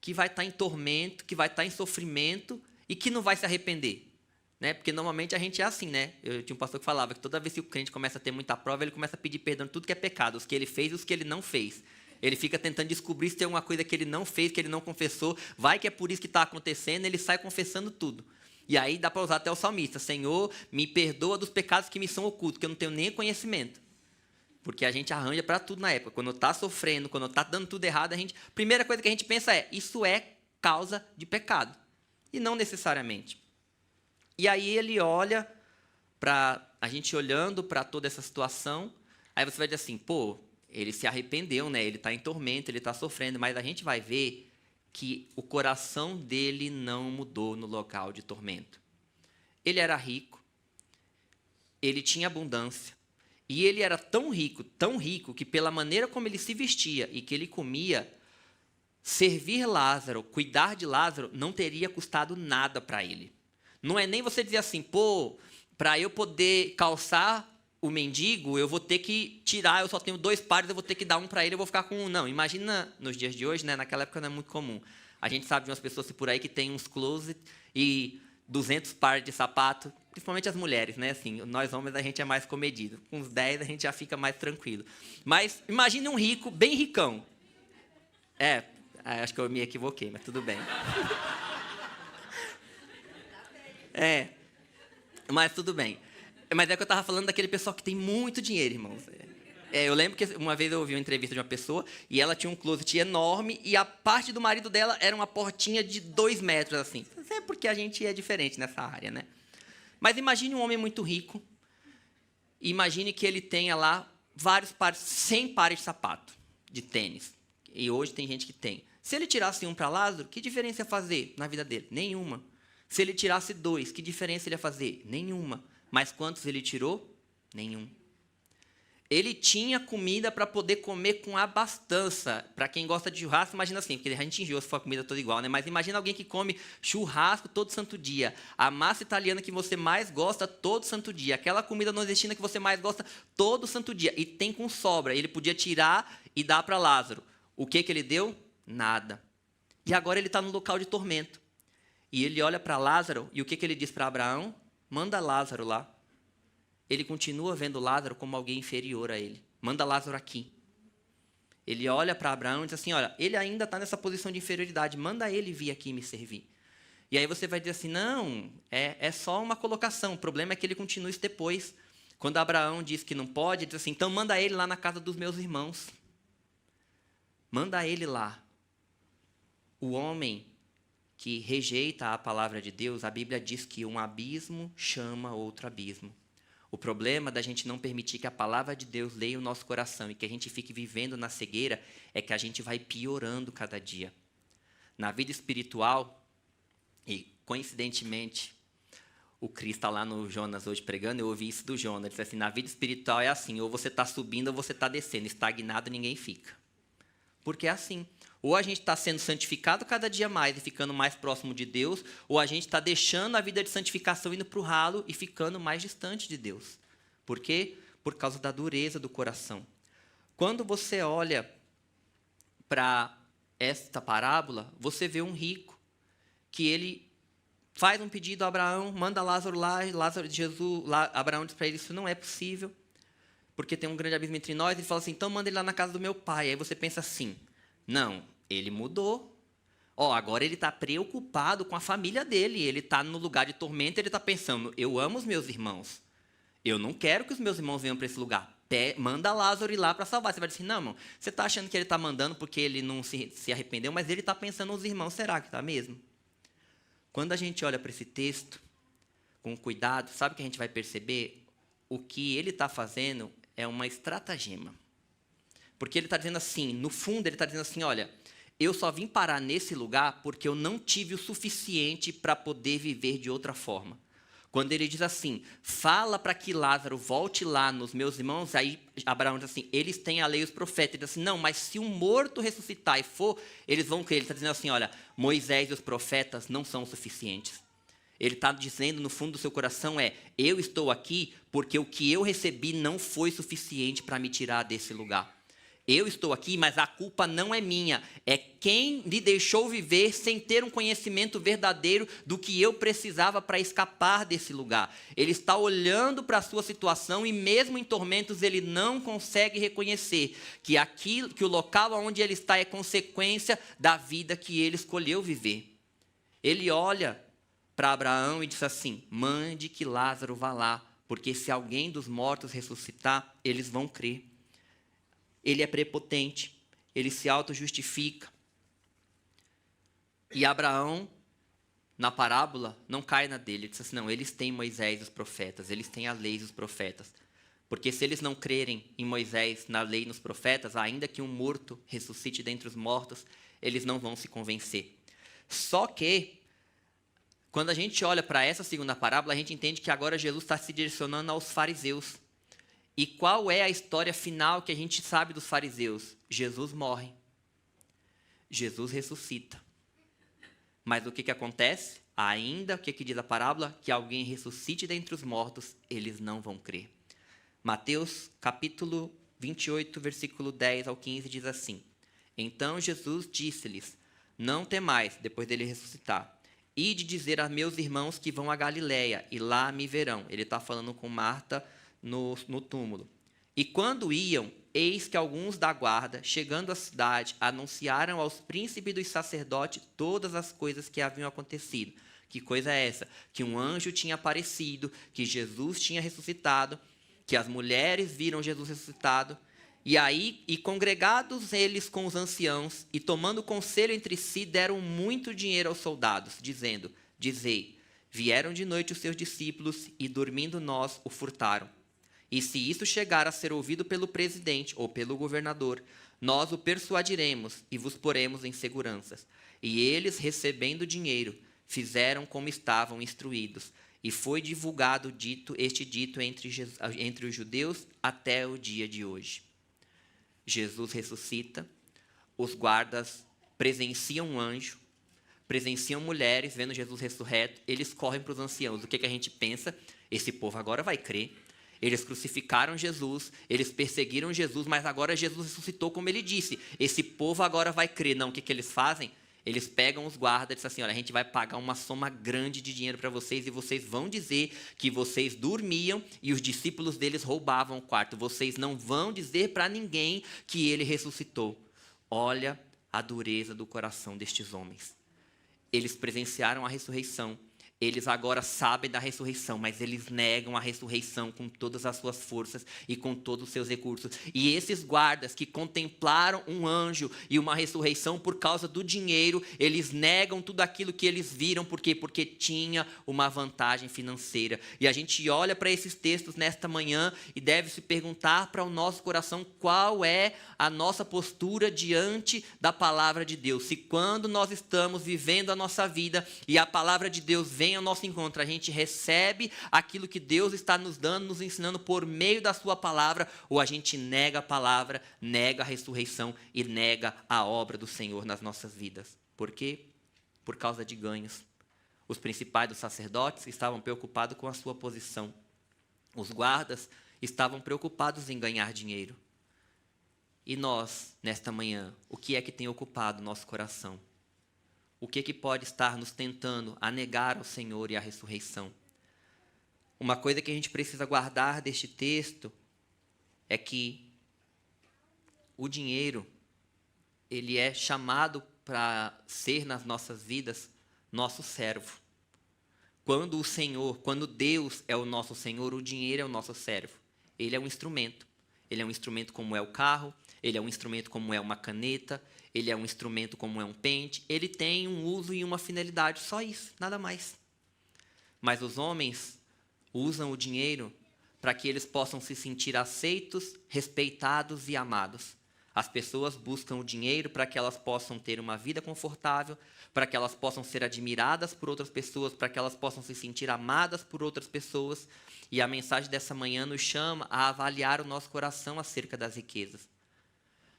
Que vai estar em tormento, que vai estar em sofrimento e que não vai se arrepender? Né? Porque normalmente a gente é assim, né? Eu tinha um pastor que falava que toda vez que o crente começa a ter muita prova, ele começa a pedir perdão de tudo que é pecado, os que ele fez e os que ele não fez. Ele fica tentando descobrir se tem alguma coisa que ele não fez, que ele não confessou. Vai que é por isso que está acontecendo, ele sai confessando tudo. E aí dá para usar até o salmista: Senhor, me perdoa dos pecados que me são ocultos, que eu não tenho nem conhecimento. Porque a gente arranja para tudo na época. Quando está sofrendo, quando está dando tudo errado, a primeira coisa que a gente pensa é: isso é causa de pecado. E não necessariamente. E aí ele olha para a gente olhando para toda essa situação, aí você vai dizer assim: pô, ele se arrependeu, né? Ele está em tormento, ele está sofrendo, mas a gente vai ver que o coração dele não mudou no local de tormento. Ele era rico, ele tinha abundância, e ele era tão rico, que pela maneira como ele se vestia e que ele comia, servir Lázaro, cuidar de Lázaro, não teria custado nada para ele. Não é nem você dizer assim: pô, para eu poder calçar o mendigo, eu vou ter que tirar, eu só tenho 2 pares, eu vou ter que dar um para ele, eu vou ficar com um. Não, imagina nos dias de hoje, né? Naquela época não é muito comum. A gente sabe de umas pessoas por aí que tem uns closet e 200 pares de sapato, principalmente as mulheres, né? Assim, nós homens a gente é mais comedido. Com uns 10 a gente já fica mais tranquilo. Mas imagine um rico, bem ricão. Acho que eu me equivoquei, mas tudo bem. Mas tudo bem. Mas é que eu estava falando daquele pessoal que tem muito dinheiro, irmãos. Eu lembro que uma vez eu ouvi uma entrevista de uma pessoa e ela tinha um closet enorme e a parte do marido dela era uma portinha de 2 metros, assim. É porque a gente é diferente nessa área, né? Mas imagine um homem muito rico. Imagine que ele tenha lá vários pares, 100 pares de sapato, de tênis. E hoje tem gente que tem. Se ele tirasse um para Lázaro, que diferença ia fazer na vida dele? Nenhuma. Se ele tirasse 2, que diferença ele ia fazer? Nenhuma. Mas quantos ele tirou? Nenhum. Ele tinha comida para poder comer com abastança. Para quem gosta de churrasco, imagina assim, porque a gente enjoa se for a comida toda igual, né? Mas imagina alguém que come churrasco todo santo dia. A massa italiana que você mais gosta todo santo dia. Aquela comida nordestina que você mais gosta todo santo dia. E tem com sobra. Ele podia tirar e dar para Lázaro. O que ele deu? Nada. E agora ele está no local de tormento. E ele olha para Lázaro e o que ele diz para Abraão? Manda Lázaro lá. Ele continua vendo Lázaro como alguém inferior a ele. Manda Lázaro aqui. Ele olha para Abraão e diz assim, olha, ele ainda está nessa posição de inferioridade, manda ele vir aqui me servir. E aí você vai dizer assim, não, é só uma colocação, o problema é que ele continua isso depois. Quando Abraão diz que não pode, ele diz assim, então manda ele lá na casa dos meus irmãos. Manda ele lá. O homem que rejeita a palavra de Deus, a Bíblia diz que um abismo chama outro abismo. O problema da gente não permitir que a palavra de Deus leia o nosso coração e que a gente fique vivendo na cegueira é que a gente vai piorando cada dia. Na vida espiritual, e coincidentemente, o Cris está lá no Jonas hoje pregando, eu ouvi isso do Jonas, ele disse assim, na vida espiritual é assim, ou você está subindo ou você está descendo, estagnado ninguém fica. Porque é assim. Ou a gente está sendo santificado cada dia mais e ficando mais próximo de Deus, ou a gente está deixando a vida de santificação indo para o ralo e ficando mais distante de Deus. Por quê? Por causa da dureza do coração. Quando você olha para esta parábola, você vê um rico que ele faz um pedido a Abraão, manda Lázaro lá, Abraão diz para ele, isso não é possível, porque tem um grande abismo entre nós, ele fala assim, então manda ele lá na casa do meu pai. Aí você pensa assim, não, ele mudou. Agora ele está preocupado com a família dele. Ele está no lugar de tormento, ele está pensando, eu amo os meus irmãos. Eu não quero que os meus irmãos venham para esse lugar. Manda Lázaro ir lá para salvar. Você vai dizer, não, irmão, você está achando que ele está mandando porque ele não se arrependeu, mas ele está pensando nos irmãos. Será que está mesmo? Quando a gente olha para esse texto, com cuidado, sabe o que a gente vai perceber? O que ele está fazendo é uma estratagema. Porque ele está dizendo assim, no fundo ele está dizendo assim, olha, eu só vim parar nesse lugar porque eu não tive o suficiente para poder viver de outra forma. Quando ele diz assim, fala para que Lázaro volte lá nos meus irmãos, aí Abraão diz assim, eles têm a lei e os profetas. Ele diz assim, não, mas se um morto ressuscitar e for, eles vão crer. Ele está dizendo assim, olha, Moisés e os profetas não são suficientes. Ele está dizendo no fundo do seu coração eu estou aqui porque o que eu recebi não foi suficiente para me tirar desse lugar. Eu estou aqui, mas a culpa não é minha. É quem me deixou viver sem ter um conhecimento verdadeiro do que eu precisava para escapar desse lugar. Ele está olhando para a sua situação e mesmo em tormentos ele não consegue reconhecer que o local onde ele está é consequência da vida que ele escolheu viver. Ele olha para Abraão e diz assim, mande que Lázaro vá lá, porque se alguém dos mortos ressuscitar, eles vão crer. Ele é prepotente, ele se auto-justifica. E Abraão, na parábola, não cai na dele. Ele diz assim, não, eles têm Moisés e os profetas, eles têm a lei e os profetas. Porque se eles não crerem em Moisés, na lei e nos profetas, ainda que um morto ressuscite dentre os mortos, eles não vão se convencer. Só que, quando a gente olha para essa segunda parábola, a gente entende que agora Jesus está se direcionando aos fariseus. E qual é a história final que a gente sabe dos fariseus? Jesus morre. Jesus ressuscita. Mas o que acontece? Ainda, o que diz a parábola? Que alguém ressuscite dentre os mortos, eles não vão crer. Mateus, capítulo 28, versículo 10 ao 15, diz assim, então Jesus disse-lhes, não temais, depois dele ressuscitar, ide dizer a meus irmãos que vão a Galiléia, e lá me verão. Ele está falando com Marta, no túmulo. E quando iam, eis que alguns da guarda, chegando à cidade, anunciaram aos príncipes dos sacerdotes todas as coisas que haviam acontecido. Que coisa é essa? Que um anjo tinha aparecido, que Jesus tinha ressuscitado, que as mulheres viram Jesus ressuscitado, e congregados eles com os anciãos, e tomando conselho entre si, deram muito dinheiro aos soldados, dizendo, dizei, vieram de noite os seus discípulos, e dormindo nós o furtaram. E se isso chegar a ser ouvido pelo presidente ou pelo governador, nós o persuadiremos e vos poremos em seguranças. E eles, recebendo dinheiro, fizeram como estavam instruídos. E foi divulgado este dito entre os judeus até o dia de hoje. Jesus ressuscita, os guardas presenciam um anjo, presenciam mulheres vendo Jesus ressurreto, eles correm para os anciãos. O que a gente pensa? Esse povo agora vai crer. Eles crucificaram Jesus, eles perseguiram Jesus, mas agora Jesus ressuscitou como ele disse. Esse povo agora vai crer. Não, o que eles fazem? Eles pegam os guardas e dizem assim, olha, a gente vai pagar uma soma grande de dinheiro para vocês e vocês vão dizer que vocês dormiam e os discípulos deles roubavam o quarto. Vocês não vão dizer para ninguém que ele ressuscitou. Olha a dureza do coração destes homens. Eles presenciaram a ressurreição. Eles agora sabem da ressurreição, mas eles negam a ressurreição com todas as suas forças e com todos os seus recursos. E esses guardas que contemplaram um anjo e uma ressurreição por causa do dinheiro, eles negam tudo aquilo que eles viram. Por quê? Porque tinha uma vantagem financeira. E a gente olha para esses textos nesta manhã e deve se perguntar para o nosso coração qual é a nossa postura diante da palavra de Deus. Se quando nós estamos vivendo a nossa vida e a palavra de Deus vem ao nosso encontro, a gente recebe aquilo que Deus está nos dando, nos ensinando por meio da sua palavra, ou a gente nega a palavra, nega a ressurreição e nega a obra do Senhor nas nossas vidas. Por quê? Por causa de ganhos. Os principais dos sacerdotes estavam preocupados com a sua posição. Os guardas estavam preocupados em ganhar dinheiro. E nós, nesta manhã, o que é que tem ocupado nosso coração? O que pode estar nos tentando a negar ao Senhor e à ressurreição? Uma coisa que a gente precisa guardar deste texto é que o dinheiro, ele é chamado para ser nas nossas vidas nosso servo. Quando Deus é o nosso Senhor, o dinheiro é o nosso servo. Ele é um instrumento. Ele é um instrumento como é o carro, ele é um instrumento como é uma caneta, ele é um instrumento como é um pente. Ele tem um uso e uma finalidade, só isso, nada mais. Mas os homens usam o dinheiro para que eles possam se sentir aceitos, respeitados e amados. As pessoas buscam o dinheiro para que elas possam ter uma vida confortável, para que elas possam ser admiradas por outras pessoas, para que elas possam se sentir amadas por outras pessoas. E a mensagem dessa manhã nos chama a avaliar o nosso coração acerca das riquezas.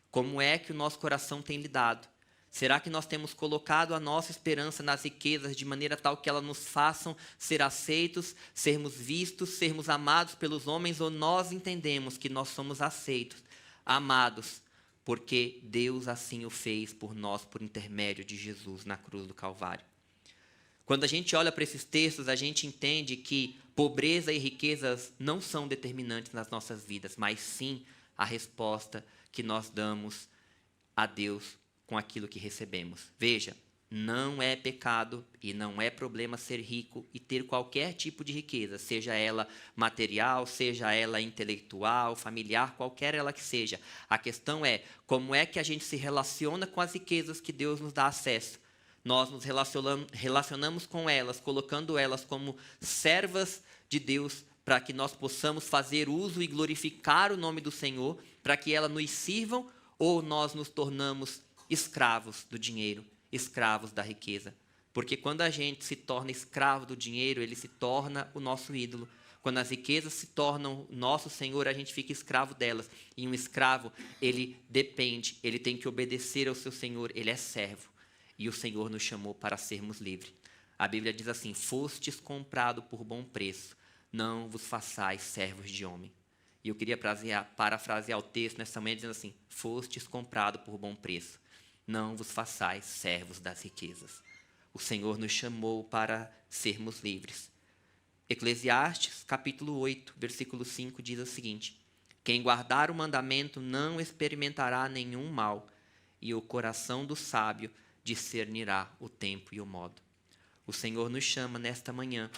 Como é que o nosso coração tem lidado? Será que nós temos colocado a nossa esperança nas riquezas de maneira tal que elas nos façam ser aceitos, sermos vistos, sermos amados pelos homens? Ou nós entendemos que nós somos aceitos, amados, porque Deus assim o fez por nós, por intermédio de Jesus na cruz do Calvário? Quando a gente olha para esses textos, a gente entende que pobreza e riquezas não são determinantes nas nossas vidas, mas sim a resposta que nós damos a Deus com aquilo que recebemos. Veja, não é pecado e não é problema ser rico e ter qualquer tipo de riqueza, seja ela material, seja ela intelectual, familiar, qualquer ela que seja. A questão é como é que a gente se relaciona com as riquezas que Deus nos dá acesso. Nós nos relacionamos com elas, colocando elas como servas de Deus, para que nós possamos fazer uso e glorificar o nome do Senhor, para que elas nos sirvam, ou nós nos tornamos escravos do dinheiro, escravos da riqueza. Porque quando a gente se torna escravo do dinheiro, ele se torna o nosso ídolo. Quando as riquezas se tornam nosso Senhor, a gente fica escravo delas. E um escravo, ele depende, ele tem que obedecer ao seu Senhor, ele é servo. E o Senhor nos chamou para sermos livres. A Bíblia diz assim: fostes comprado por bom preço, não vos façais servos de homem. E eu queria parafrasear o texto nessa manhã dizendo assim: fostes comprado por bom preço, não vos façais servos das riquezas. O Senhor nos chamou para sermos livres. Eclesiastes, capítulo 8, versículo 5, diz o seguinte: quem guardar o mandamento não experimentará nenhum mal, e o coração do sábio discernirá o tempo e o modo. O Senhor nos chama nesta manhã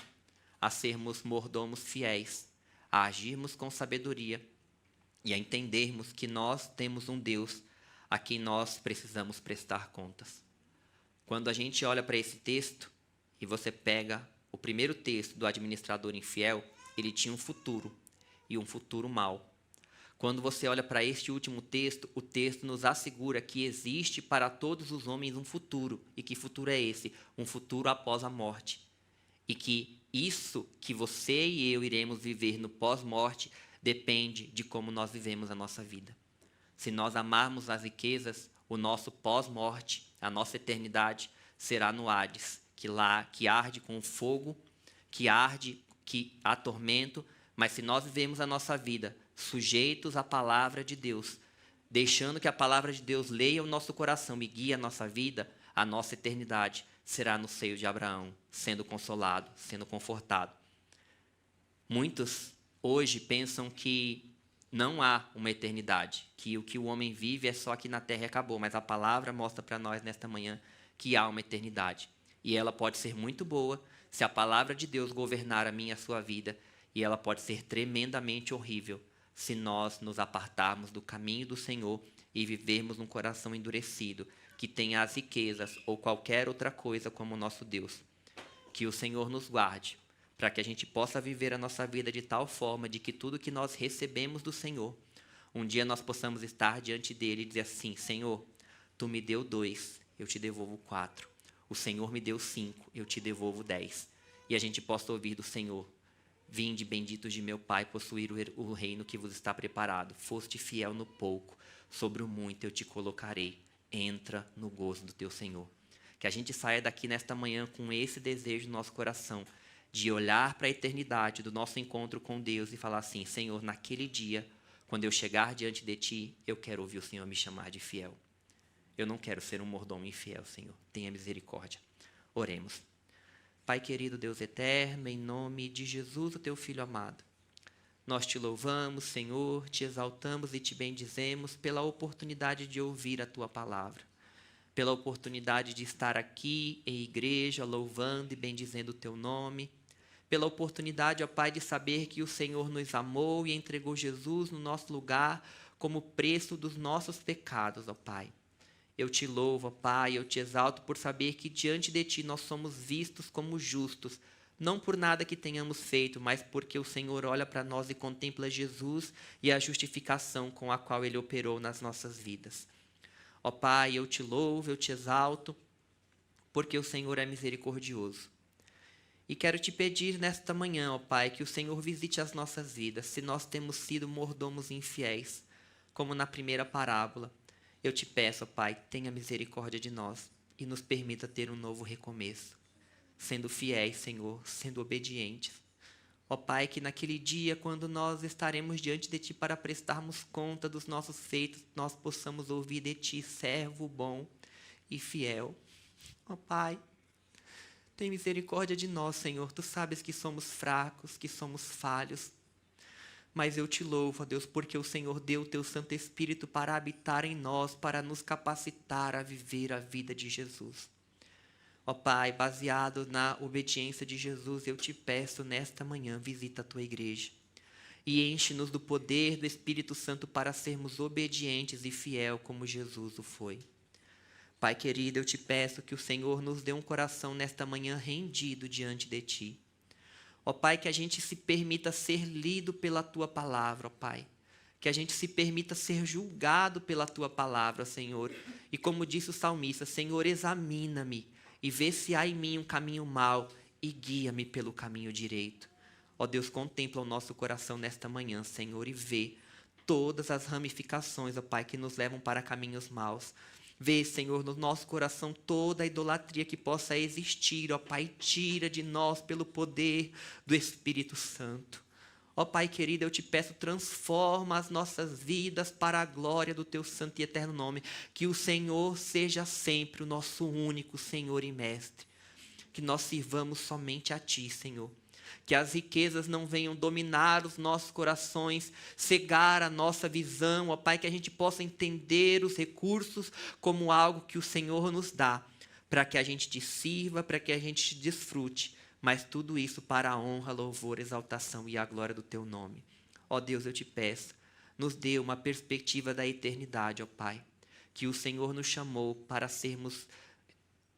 a sermos mordomos fiéis, a agirmos com sabedoria e a entendermos que nós temos um Deus a quem nós precisamos prestar contas. Quando a gente olha para esse texto e você pega o primeiro texto do administrador infiel, ele tinha um futuro e um futuro mau. Quando você olha para este último texto, o texto nos assegura que existe para todos os homens um futuro. E que futuro é esse? Um futuro após a morte. E que Isso que você e eu iremos viver no pós-morte depende de como nós vivemos a nossa vida. Se nós amarmos as riquezas, o nosso pós-morte, a nossa eternidade, será no Hades, que arde com fogo, que arde, que há tormento. Mas se nós vivemos a nossa vida sujeitos à palavra de Deus, deixando que a palavra de Deus leia o nosso coração e guie a nossa vida, a nossa eternidade será no seio de Abraão, sendo consolado, sendo confortado. Muitos hoje pensam que não há uma eternidade, que o que o homem vive é só aqui na terra e acabou, mas a palavra mostra para nós nesta manhã que há uma eternidade. E ela pode ser muito boa se a palavra de Deus governar a minha e a sua vida, e ela pode ser tremendamente horrível se nós nos apartarmos do caminho do Senhor e vivermos num coração endurecido, que tenha as riquezas ou qualquer outra coisa como o nosso Deus. Que o Senhor nos guarde, para que a gente possa viver a nossa vida de tal forma de que tudo que nós recebemos do Senhor, um dia nós possamos estar diante dele e dizer assim: Senhor, tu me deu 2, eu te devolvo 4. O Senhor me deu 5, eu te devolvo 10. E a gente possa ouvir do Senhor: vinde, benditos de meu Pai, possuir o reino que vos está preparado. Foste fiel no pouco, sobre o muito eu te colocarei. Entra no gozo do teu Senhor. Que a gente saia daqui nesta manhã com esse desejo no nosso coração, de olhar para a eternidade do nosso encontro com Deus e falar assim: Senhor, naquele dia, quando eu chegar diante de Ti, eu quero ouvir o Senhor me chamar de fiel. Eu não quero ser um mordomo infiel, Senhor. Tenha misericórdia. Oremos. Pai querido, Deus eterno, em nome de Jesus, o Teu Filho amado, nós Te louvamos, Senhor, Te exaltamos e Te bendizemos pela oportunidade de ouvir a Tua palavra, pela oportunidade de estar aqui em igreja, louvando e bendizendo o Teu nome, pela oportunidade, ó Pai, de saber que o Senhor nos amou e entregou Jesus no nosso lugar como preço dos nossos pecados, ó Pai. Eu Te louvo, ó Pai, eu Te exalto por saber que diante de Ti nós somos vistos como justos, não por nada que tenhamos feito, mas porque o Senhor olha para nós e contempla Jesus e a justificação com a qual Ele operou nas nossas vidas. Ó Pai, eu Te louvo, eu Te exalto, porque o Senhor é misericordioso. E quero Te pedir nesta manhã, ó Pai, que o Senhor visite as nossas vidas, se nós temos sido mordomos infiéis, como na primeira parábola. Eu Te peço, ó Pai, tenha misericórdia de nós e nos permita ter um novo recomeço, sendo fiéis, Senhor, sendo obedientes. Ó Pai, que naquele dia, quando nós estaremos diante de Ti para prestarmos conta dos nossos feitos, nós possamos ouvir de Ti, servo bom e fiel. Ó Pai, tem misericórdia de nós, Senhor. Tu sabes que somos fracos, que somos falhos. Mas eu Te louvo, ó Deus, porque o Senhor deu o Teu Santo Espírito para habitar em nós, para nos capacitar a viver a vida de Jesus. Ó Pai, baseado na obediência de Jesus, eu Te peço nesta manhã, visita a Tua igreja e enche-nos do poder do Espírito Santo para sermos obedientes e fiel como Jesus o foi. Pai querido, eu Te peço que o Senhor nos dê um coração nesta manhã rendido diante de Ti. Ó Pai, que a gente se permita ser lido pela Tua palavra, ó Pai. Que a gente se permita ser julgado pela Tua palavra, Senhor. E como disse o salmista, Senhor, examina-me e vê se há em mim um caminho mau e guia-me pelo caminho direito. Ó Deus, contempla o nosso coração nesta manhã, Senhor, e vê todas as ramificações, ó Pai, que nos levam para caminhos maus. Vê, Senhor, no nosso coração toda a idolatria que possa existir, ó Pai, tira de nós pelo poder do Espírito Santo. Ó Pai querido, eu Te peço, transforma as nossas vidas para a glória do Teu santo e eterno nome. Que o Senhor seja sempre o nosso único Senhor e Mestre. Que nós sirvamos somente a Ti, Senhor. Que as riquezas não venham dominar os nossos corações, cegar a nossa visão, ó Pai, que a gente possa entender os recursos como algo que o Senhor nos dá, para que a gente Te sirva, para que a gente te desfrute, mas tudo isso para a honra, louvor, exaltação e a glória do Teu nome. Ó Deus, eu Te peço, nos dê uma perspectiva da eternidade, ó Pai, que o Senhor nos chamou para sermos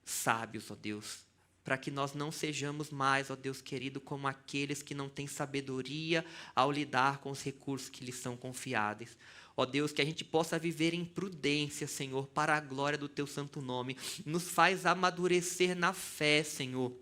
sábios, ó Deus, para que nós não sejamos mais, ó Deus querido, como aqueles que não têm sabedoria ao lidar com os recursos que lhes são confiados. Ó Deus, que a gente possa viver em prudência, Senhor, para a glória do Teu santo nome. Nos faz amadurecer na fé, Senhor.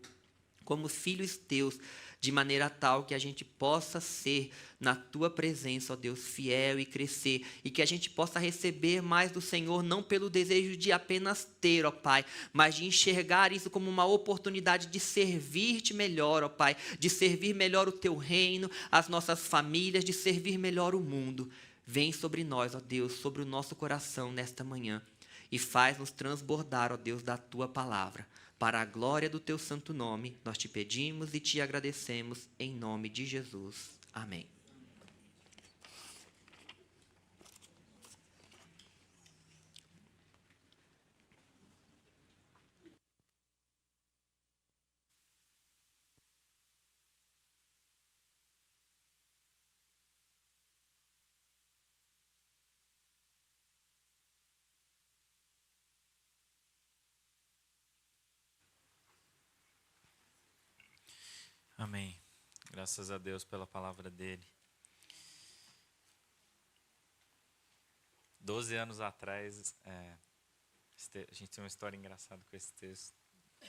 como filhos teus, de maneira tal que a gente possa ser na tua presença, ó Deus, fiel e crescer, e que a gente possa receber mais do Senhor, não pelo desejo de apenas ter, ó Pai, mas de enxergar isso como uma oportunidade de servir-te melhor, ó Pai, de servir melhor o teu reino, as nossas famílias, de servir melhor o mundo. Vem sobre nós, ó Deus, sobre o nosso coração nesta manhã, e faz-nos transbordar, ó Deus, da tua palavra. Para a glória do teu santo nome, nós te pedimos e te agradecemos em nome de Jesus. Amém. Amém. Graças a Deus pela palavra dele. 12 anos atrás, a gente tem uma história engraçada com esse texto.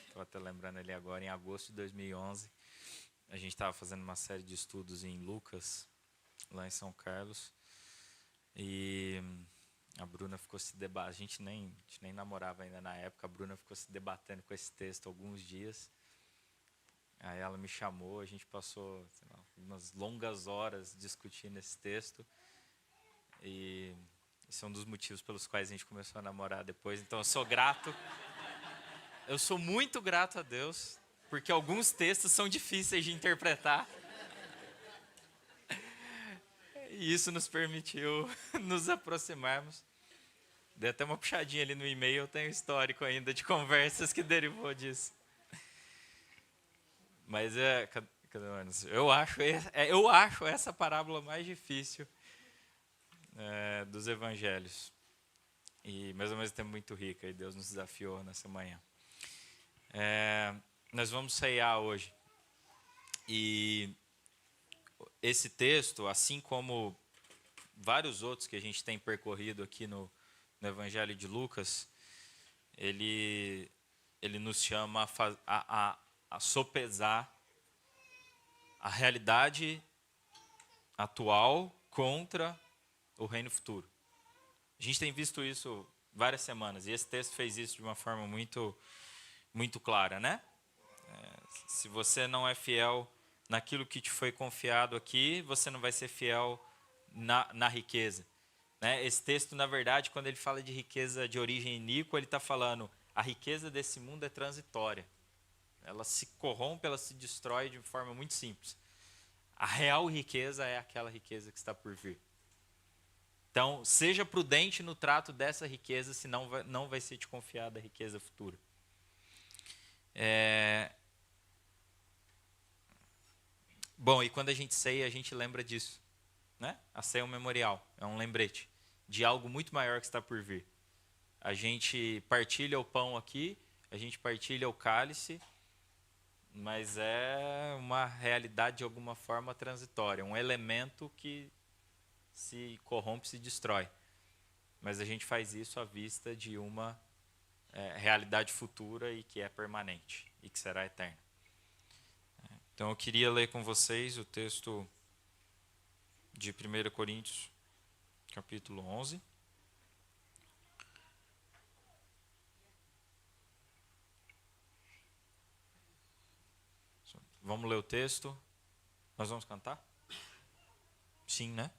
Estou até lembrando ele agora, em agosto de 2011, a gente estava fazendo uma série de estudos em Lucas, lá em São Carlos, e a Bruna ficou se debatendo, a gente nem namorava ainda na época, a Bruna ficou se debatendo com esse texto alguns dias. Aí ela me chamou, a gente passou, sei lá, umas longas horas discutindo esse texto, e esse é um dos motivos pelos quais a gente começou a namorar depois. Então eu sou grato, eu sou muito grato a Deus, porque alguns textos são difíceis de interpretar, e isso nos permitiu nos aproximarmos. Dei até uma puxadinha ali no e-mail, eu tenho histórico ainda de conversas que derivou disso. Mas eu acho essa parábola mais difícil dos evangelhos. Mas ao mesmo tempo muito rica, e Deus nos desafiou nessa manhã. Nós vamos ceiar hoje. E esse texto, assim como vários outros que a gente tem percorrido aqui no Evangelho de Lucas, ele nos chama a sopesar a realidade atual contra o reino futuro. A gente tem visto isso várias semanas, e esse texto fez isso de uma forma muito, muito clara, né? Se você não é fiel naquilo que te foi confiado aqui, você não vai ser fiel na riqueza. Né? Esse texto, na verdade, quando ele fala de riqueza de origem iníqua, ele está falando a riqueza desse mundo é transitória. Ela se corrompe, ela se destrói de forma muito simples. A real riqueza é aquela riqueza que está por vir. Então, seja prudente no trato dessa riqueza, senão não vai ser te confiada a riqueza futura. Bom, e quando a gente ceia, a gente lembra disso. Né? A ceia é um memorial, é um lembrete de algo muito maior que está por vir. A gente partilha o pão aqui, a gente partilha o cálice, mas é uma realidade de alguma forma transitória, um elemento que se corrompe, se destrói. Mas a gente faz isso à vista de uma realidade futura e que é permanente e que será eterna. Então eu queria ler com vocês o texto de 1 Coríntios, capítulo 11. Vamos ler o texto. Nós vamos cantar? Sim, né?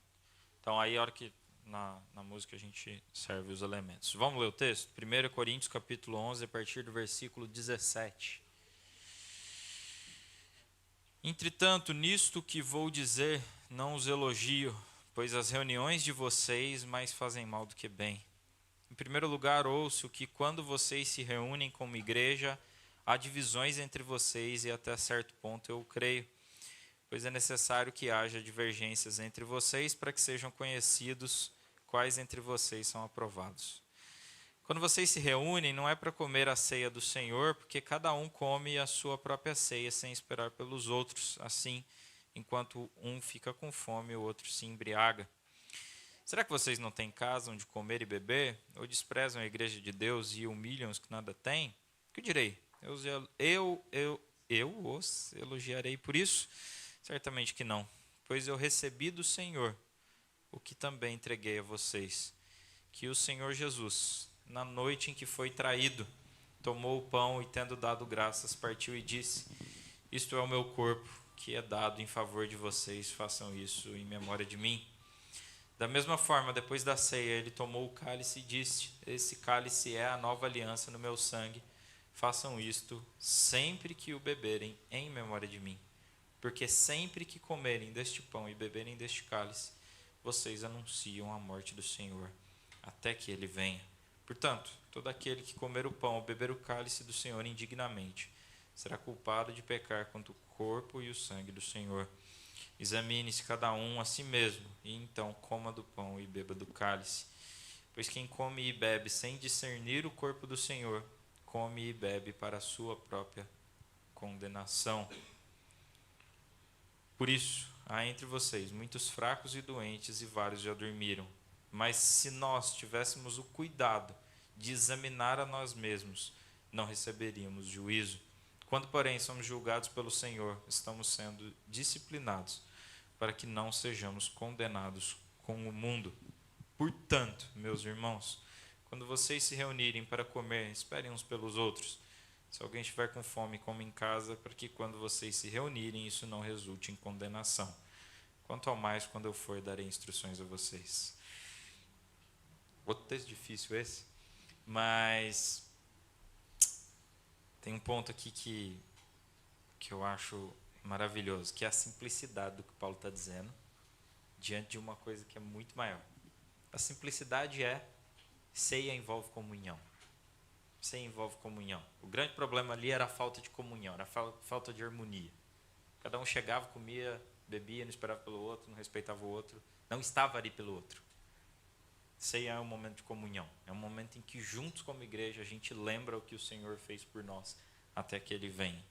Então aí a hora que na música a gente serve os elementos. Vamos ler o texto? 1 Coríntios capítulo 11, a partir do versículo 17. Entretanto, nisto que vou dizer, não os elogio, pois as reuniões de vocês mais fazem mal do que bem. Em primeiro lugar, ouço que quando vocês se reúnem como igreja, há divisões entre vocês e até certo ponto eu creio, pois é necessário que haja divergências entre vocês para que sejam conhecidos quais entre vocês são aprovados. Quando vocês se reúnem, não é para comer a ceia do Senhor, porque cada um come a sua própria ceia sem esperar pelos outros. Assim, enquanto um fica com fome, o outro se embriaga. Será que vocês não têm casa onde comer e beber? Ou desprezam a igreja de Deus e humilham os que nada têm? O que direi? eu os elogiarei por isso? Certamente que não, pois eu recebi do Senhor o que também entreguei a vocês, que o Senhor Jesus, na noite em que foi traído, tomou o pão e, tendo dado graças, partiu e disse: isto é o meu corpo, que é dado em favor de vocês, façam isso em memória de mim. Da mesma forma, depois da ceia, ele tomou o cálice e disse: esse cálice é a nova aliança no meu sangue, façam isto sempre que o beberem em memória de mim. Porque sempre que comerem deste pão e beberem deste cálice, vocês anunciam a morte do Senhor, até que ele venha. Portanto, todo aquele que comer o pão ou beber o cálice do Senhor indignamente, será culpado de pecar contra o corpo e o sangue do Senhor. Examine-se cada um a si mesmo, e então coma do pão e beba do cálice. Pois quem come e bebe sem discernir o corpo do Senhor, come e bebe para a sua própria condenação. Por isso, há entre vocês muitos fracos e doentes, e vários já dormiram. Mas se nós tivéssemos o cuidado de examinar a nós mesmos, não receberíamos juízo. Quando, porém, somos julgados pelo Senhor, estamos sendo disciplinados, para que não sejamos condenados com o mundo. Portanto, meus irmãos, quando vocês se reunirem para comer, esperem uns pelos outros. Se alguém estiver com fome, coma em casa, para que quando vocês se reunirem, isso não resulte em condenação. Quanto ao mais, quando eu for, darei instruções a vocês. Outro texto difícil esse, mas tem um ponto aqui que eu acho maravilhoso, que é a simplicidade do que Paulo está dizendo, diante de uma coisa que é muito maior. A simplicidade é: ceia envolve comunhão. Ceia envolve comunhão. O grande problema ali era a falta de comunhão, era a falta de harmonia. Cada um chegava, comia, bebia, não esperava pelo outro, não respeitava o outro, não estava ali pelo outro. Ceia é um momento de comunhão, é um momento em que juntos como igreja a gente lembra o que o Senhor fez por nós até que Ele venha.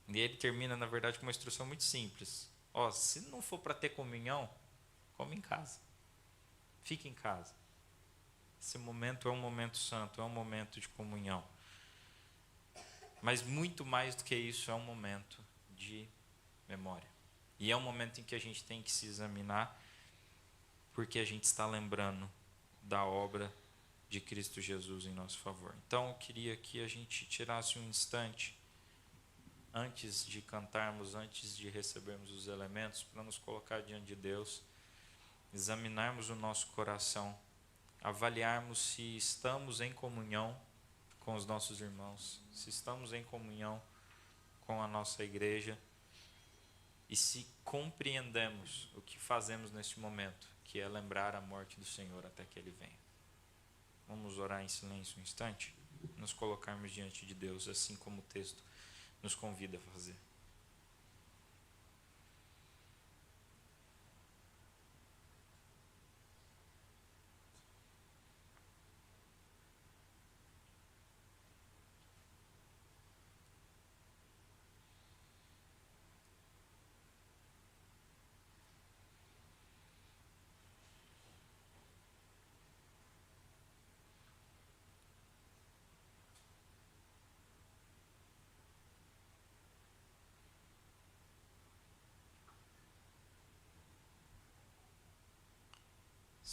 E ele termina, na verdade, com uma instrução muito simples. Se não for para ter comunhão, come em casa. Fique em casa. Esse momento é um momento santo, é um momento de comunhão. Mas muito mais do que isso, é um momento de memória. E é um momento em que a gente tem que se examinar, porque a gente está lembrando da obra de Cristo Jesus em nosso favor. Então, eu queria que a gente tirasse um instante, antes de cantarmos, antes de recebermos os elementos, para nos colocar diante de Deus, examinarmos o nosso coração, avaliarmos se estamos em comunhão com os nossos irmãos, se estamos em comunhão com a nossa igreja e se compreendemos o que fazemos neste momento, que é lembrar a morte do Senhor até que Ele venha. Vamos orar em silêncio um instante, nos colocarmos diante de Deus, assim como o texto nos convida a fazer.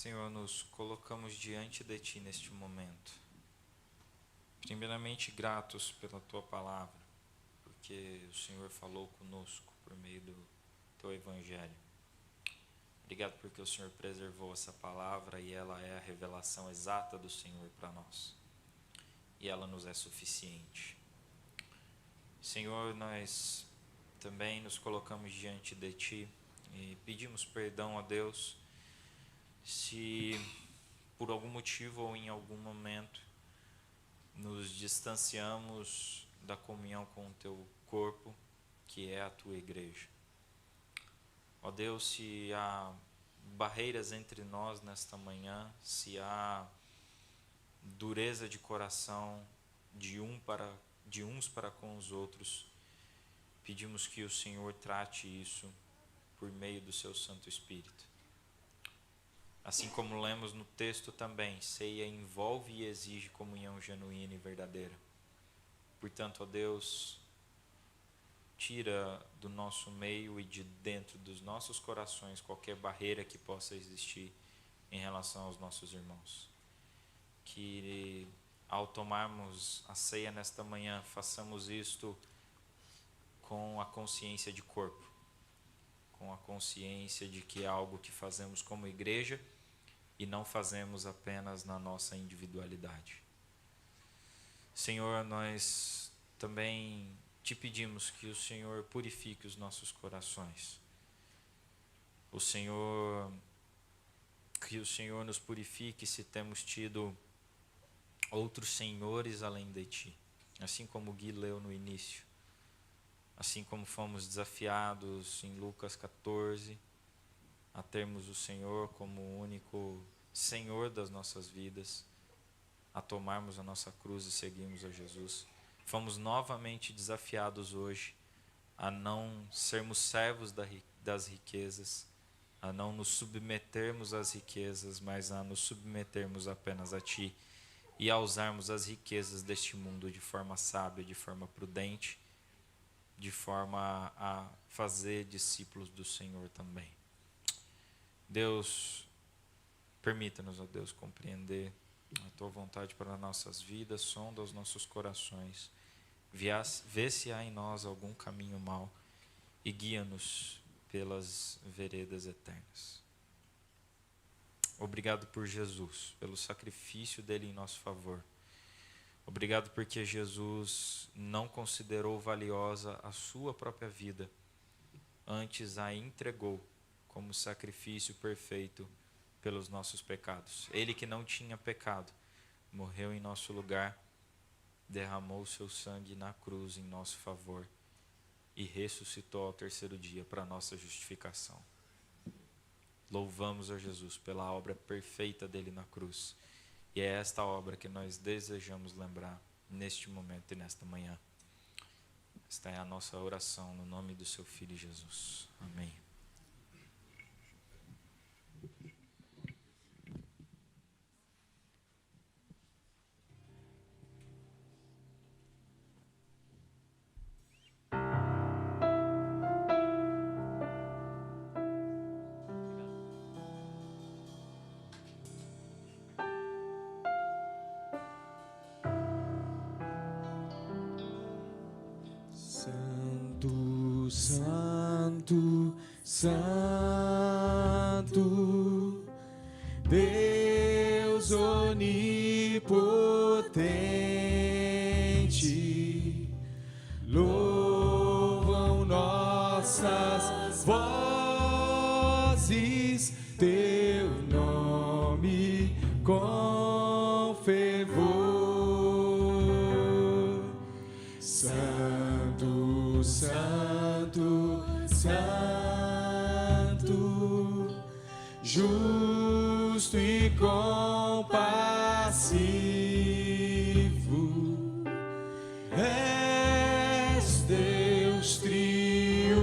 Senhor, nos colocamos diante de Ti neste momento. Primeiramente, gratos pela Tua palavra, porque o Senhor falou conosco por meio do Teu Evangelho. Obrigado porque o Senhor preservou essa palavra e ela é a revelação exata do Senhor para nós. E ela nos é suficiente. Senhor, nós também nos colocamos diante de Ti e pedimos perdão a Deus se por algum motivo ou em algum momento nos distanciamos da comunhão com o Teu corpo, que é a Tua igreja. Ó Deus, se há barreiras entre nós nesta manhã, se há dureza de coração de uns para com os outros, pedimos que o Senhor trate isso por meio do Seu Santo Espírito. Assim como lemos no texto também, ceia envolve e exige comunhão genuína e verdadeira. Portanto, ó Deus, tira do nosso meio e de dentro dos nossos corações qualquer barreira que possa existir em relação aos nossos irmãos. Que ao tomarmos a ceia nesta manhã, façamos isto com a consciência de corpo, com a consciência de que é algo que fazemos como igreja e não fazemos apenas na nossa individualidade. Senhor, nós também te pedimos que o Senhor purifique os nossos corações. Que o Senhor nos purifique se temos tido outros senhores além de ti, assim como o Gui leu no início, assim como fomos desafiados em Lucas 14 a termos o Senhor como o único Senhor das nossas vidas, a tomarmos a nossa cruz e seguirmos a Jesus. Fomos novamente desafiados hoje a não sermos servos das riquezas, a não nos submetermos às riquezas, mas a nos submetermos apenas a Ti e a usarmos as riquezas deste mundo de forma sábia, de forma prudente, de forma a fazer discípulos do Senhor também. Deus, permita-nos, ó Deus, compreender a Tua vontade para nossas vidas, sonda os nossos corações, vê se há em nós algum caminho mau e guia-nos pelas veredas eternas. Obrigado por Jesus, pelo sacrifício dele em nosso favor. Obrigado porque Jesus não considerou valiosa a sua própria vida, antes a entregou como sacrifício perfeito pelos nossos pecados. Ele que não tinha pecado, morreu em nosso lugar, derramou o seu sangue na cruz em nosso favor e ressuscitou ao terceiro dia para a nossa justificação. Louvamos a Jesus pela obra perfeita dele na cruz. E é esta obra que nós desejamos lembrar neste momento e nesta manhã. Esta é a nossa oração no nome do seu Filho Jesus. Amém. Santo, Santo, Santo, Deus onipotente, louvam nossas vozes teu nome com fervor. Santo, Santo, Santo, justo e compassivo, és Deus triuno,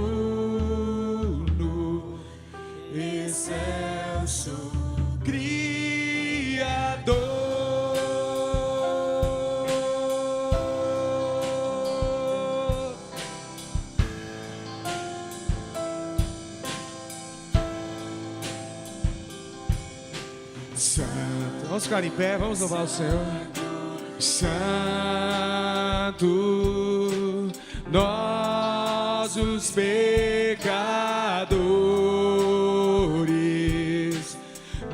excelso, Criador. Santo. Vamos ficar em pé, vamos louvar o Senhor. Santo, nós os pecadores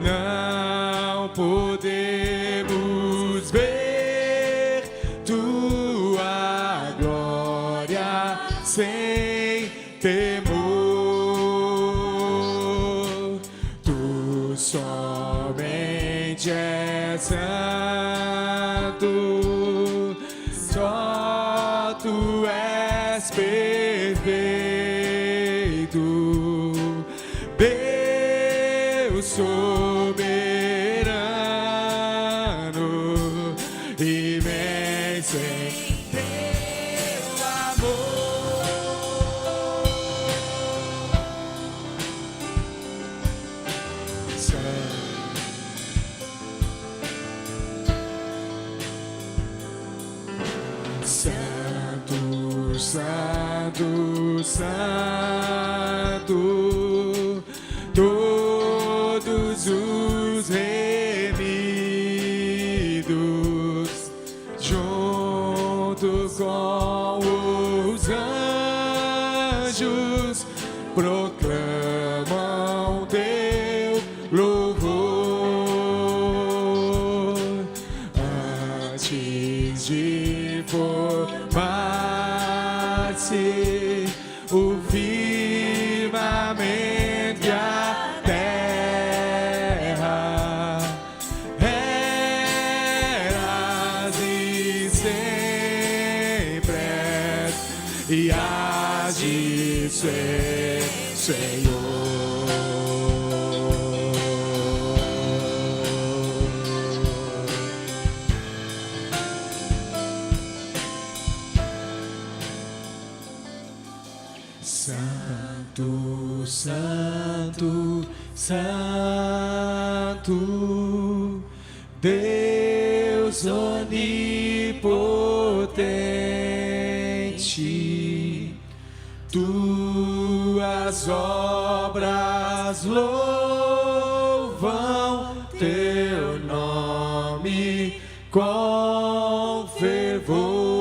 não podemos ver tua glória sem temor. Tu somente és santo, só tu és perfeito, Deus soberano, imenso em teu amor. Santo, Santo, Santo, todos os remidos, junto com os anjos, proclamam teu louvor. Antes de formar-se o firmamento e a terra, eras e sempre és, e hás de ser, Senhor. Santo, Santo, Santo, Deus onipotente, tuas obras louvam teu nome com fervor.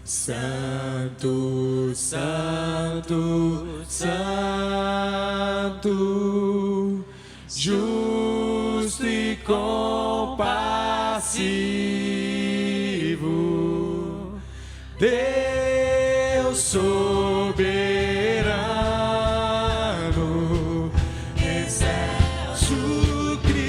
Santo, Santo, Santo, justo e compassivo, Deus soberano, excelso Criador.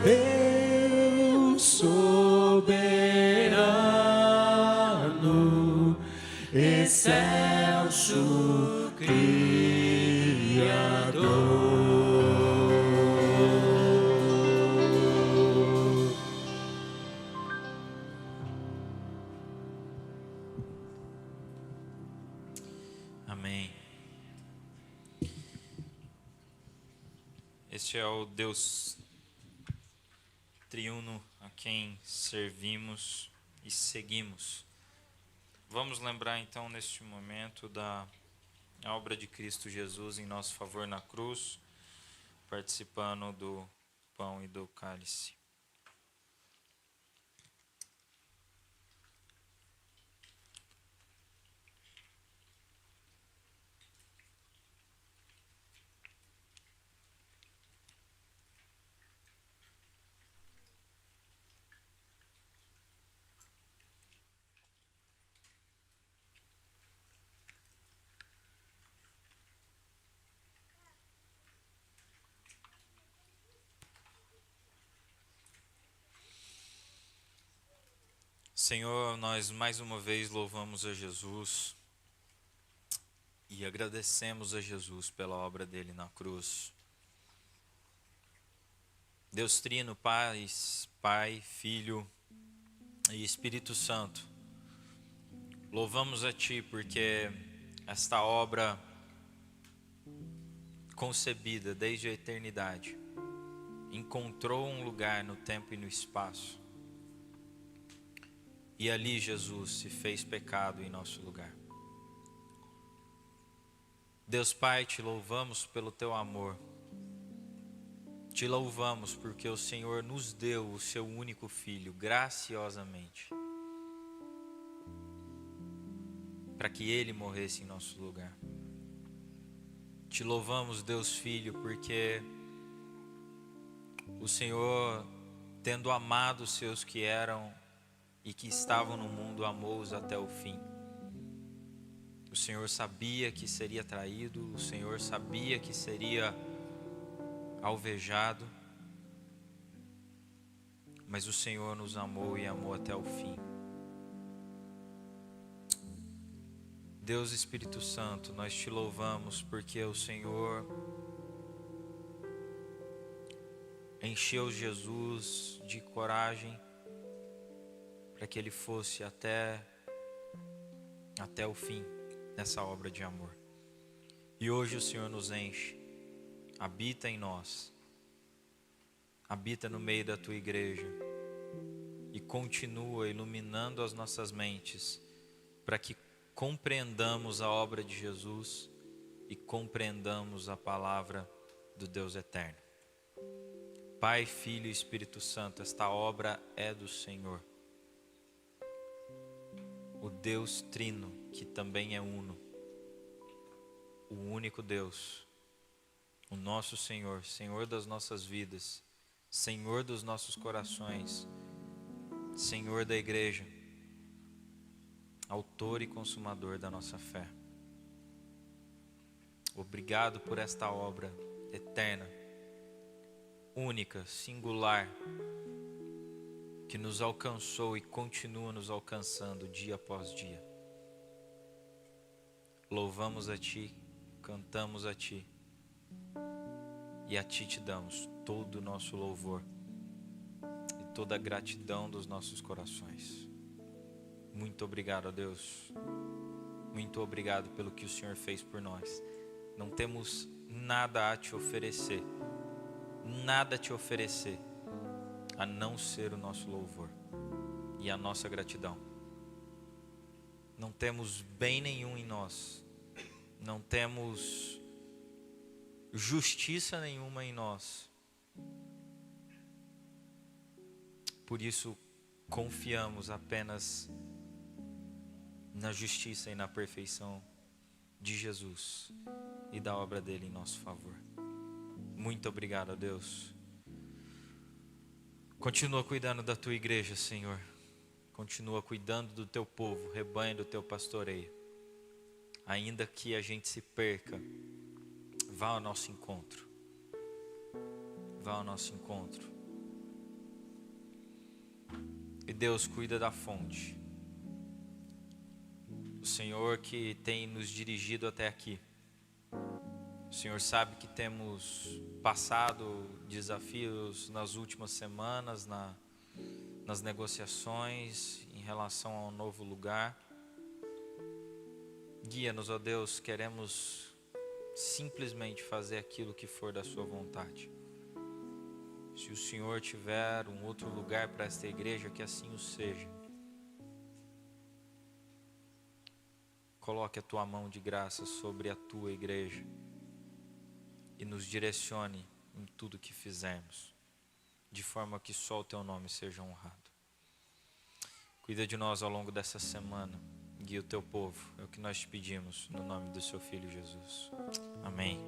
Deus soberano, excelso Criador. Amém. Este é o Deus triuno a quem servimos e seguimos. Vamos lembrar então neste momento da obra de Cristo Jesus em nosso favor na cruz, participando do pão e do cálice. Senhor, nós mais uma vez louvamos a Jesus e agradecemos a Jesus pela obra dele na cruz. Deus Trino, Pai, Filho e Espírito Santo, louvamos a Ti porque esta obra concebida desde a eternidade encontrou um lugar no tempo e no espaço. E ali Jesus se fez pecado em nosso lugar. Deus Pai, te louvamos pelo teu amor. Te louvamos porque o Senhor nos deu o seu único Filho, graciosamente, para que Ele morresse em nosso lugar. Te louvamos, Deus Filho, porque o Senhor, tendo amado os seus que eram e que estavam no mundo, amou-os até o fim. O Senhor sabia que seria traído, o Senhor sabia que seria alvejado, mas o Senhor nos amou e amou até o fim. Deus Espírito Santo, nós te louvamos porque o Senhor encheu Jesus de coragem para que ele fosse até o fim nessa obra de amor. E hoje o Senhor nos enche, habita em nós, habita no meio da tua igreja e continua iluminando as nossas mentes para que compreendamos a obra de Jesus e compreendamos a palavra do Deus eterno. Pai, Filho e Espírito Santo, esta obra é do Senhor. O Deus Trino, que também é uno, o único Deus, o nosso Senhor, Senhor das nossas vidas, Senhor dos nossos corações, Senhor da igreja, autor e consumador da nossa fé. Obrigado por esta obra eterna, única, singular, que nos alcançou e continua nos alcançando dia após dia. Louvamos a Ti, cantamos a Ti e a Ti te damos todo o nosso louvor e toda a gratidão dos nossos corações. Muito obrigado, ó Deus. Muito obrigado pelo que o Senhor fez por nós. Não temos nada a te oferecer, nada a te oferecer, a não ser o nosso louvor e a nossa gratidão. Não temos bem nenhum em nós, não temos justiça nenhuma em nós. Por isso, confiamos apenas na justiça e na perfeição de Jesus e da obra dele em nosso favor. Muito obrigado, a Deus. Continua cuidando da tua igreja, Senhor. Continua cuidando do teu povo, rebanho do teu pastoreio. Ainda que a gente se perca, vá ao nosso encontro. Vá ao nosso encontro. E Deus cuida da fonte. O Senhor que tem nos dirigido até aqui. O Senhor sabe que temos passado desafios nas últimas semanas, nas negociações em relação ao novo lugar. Guia-nos, ó Deus, queremos simplesmente fazer aquilo que for da sua vontade. Se o Senhor tiver um outro lugar para esta igreja, que assim o seja. Coloque a tua mão de graça sobre a tua igreja e nos direcione em tudo que fizermos, de forma que só o teu nome seja honrado. Cuida de nós ao longo dessa semana, guia o teu povo, é o que nós te pedimos, no nome do seu Filho Jesus. Amém.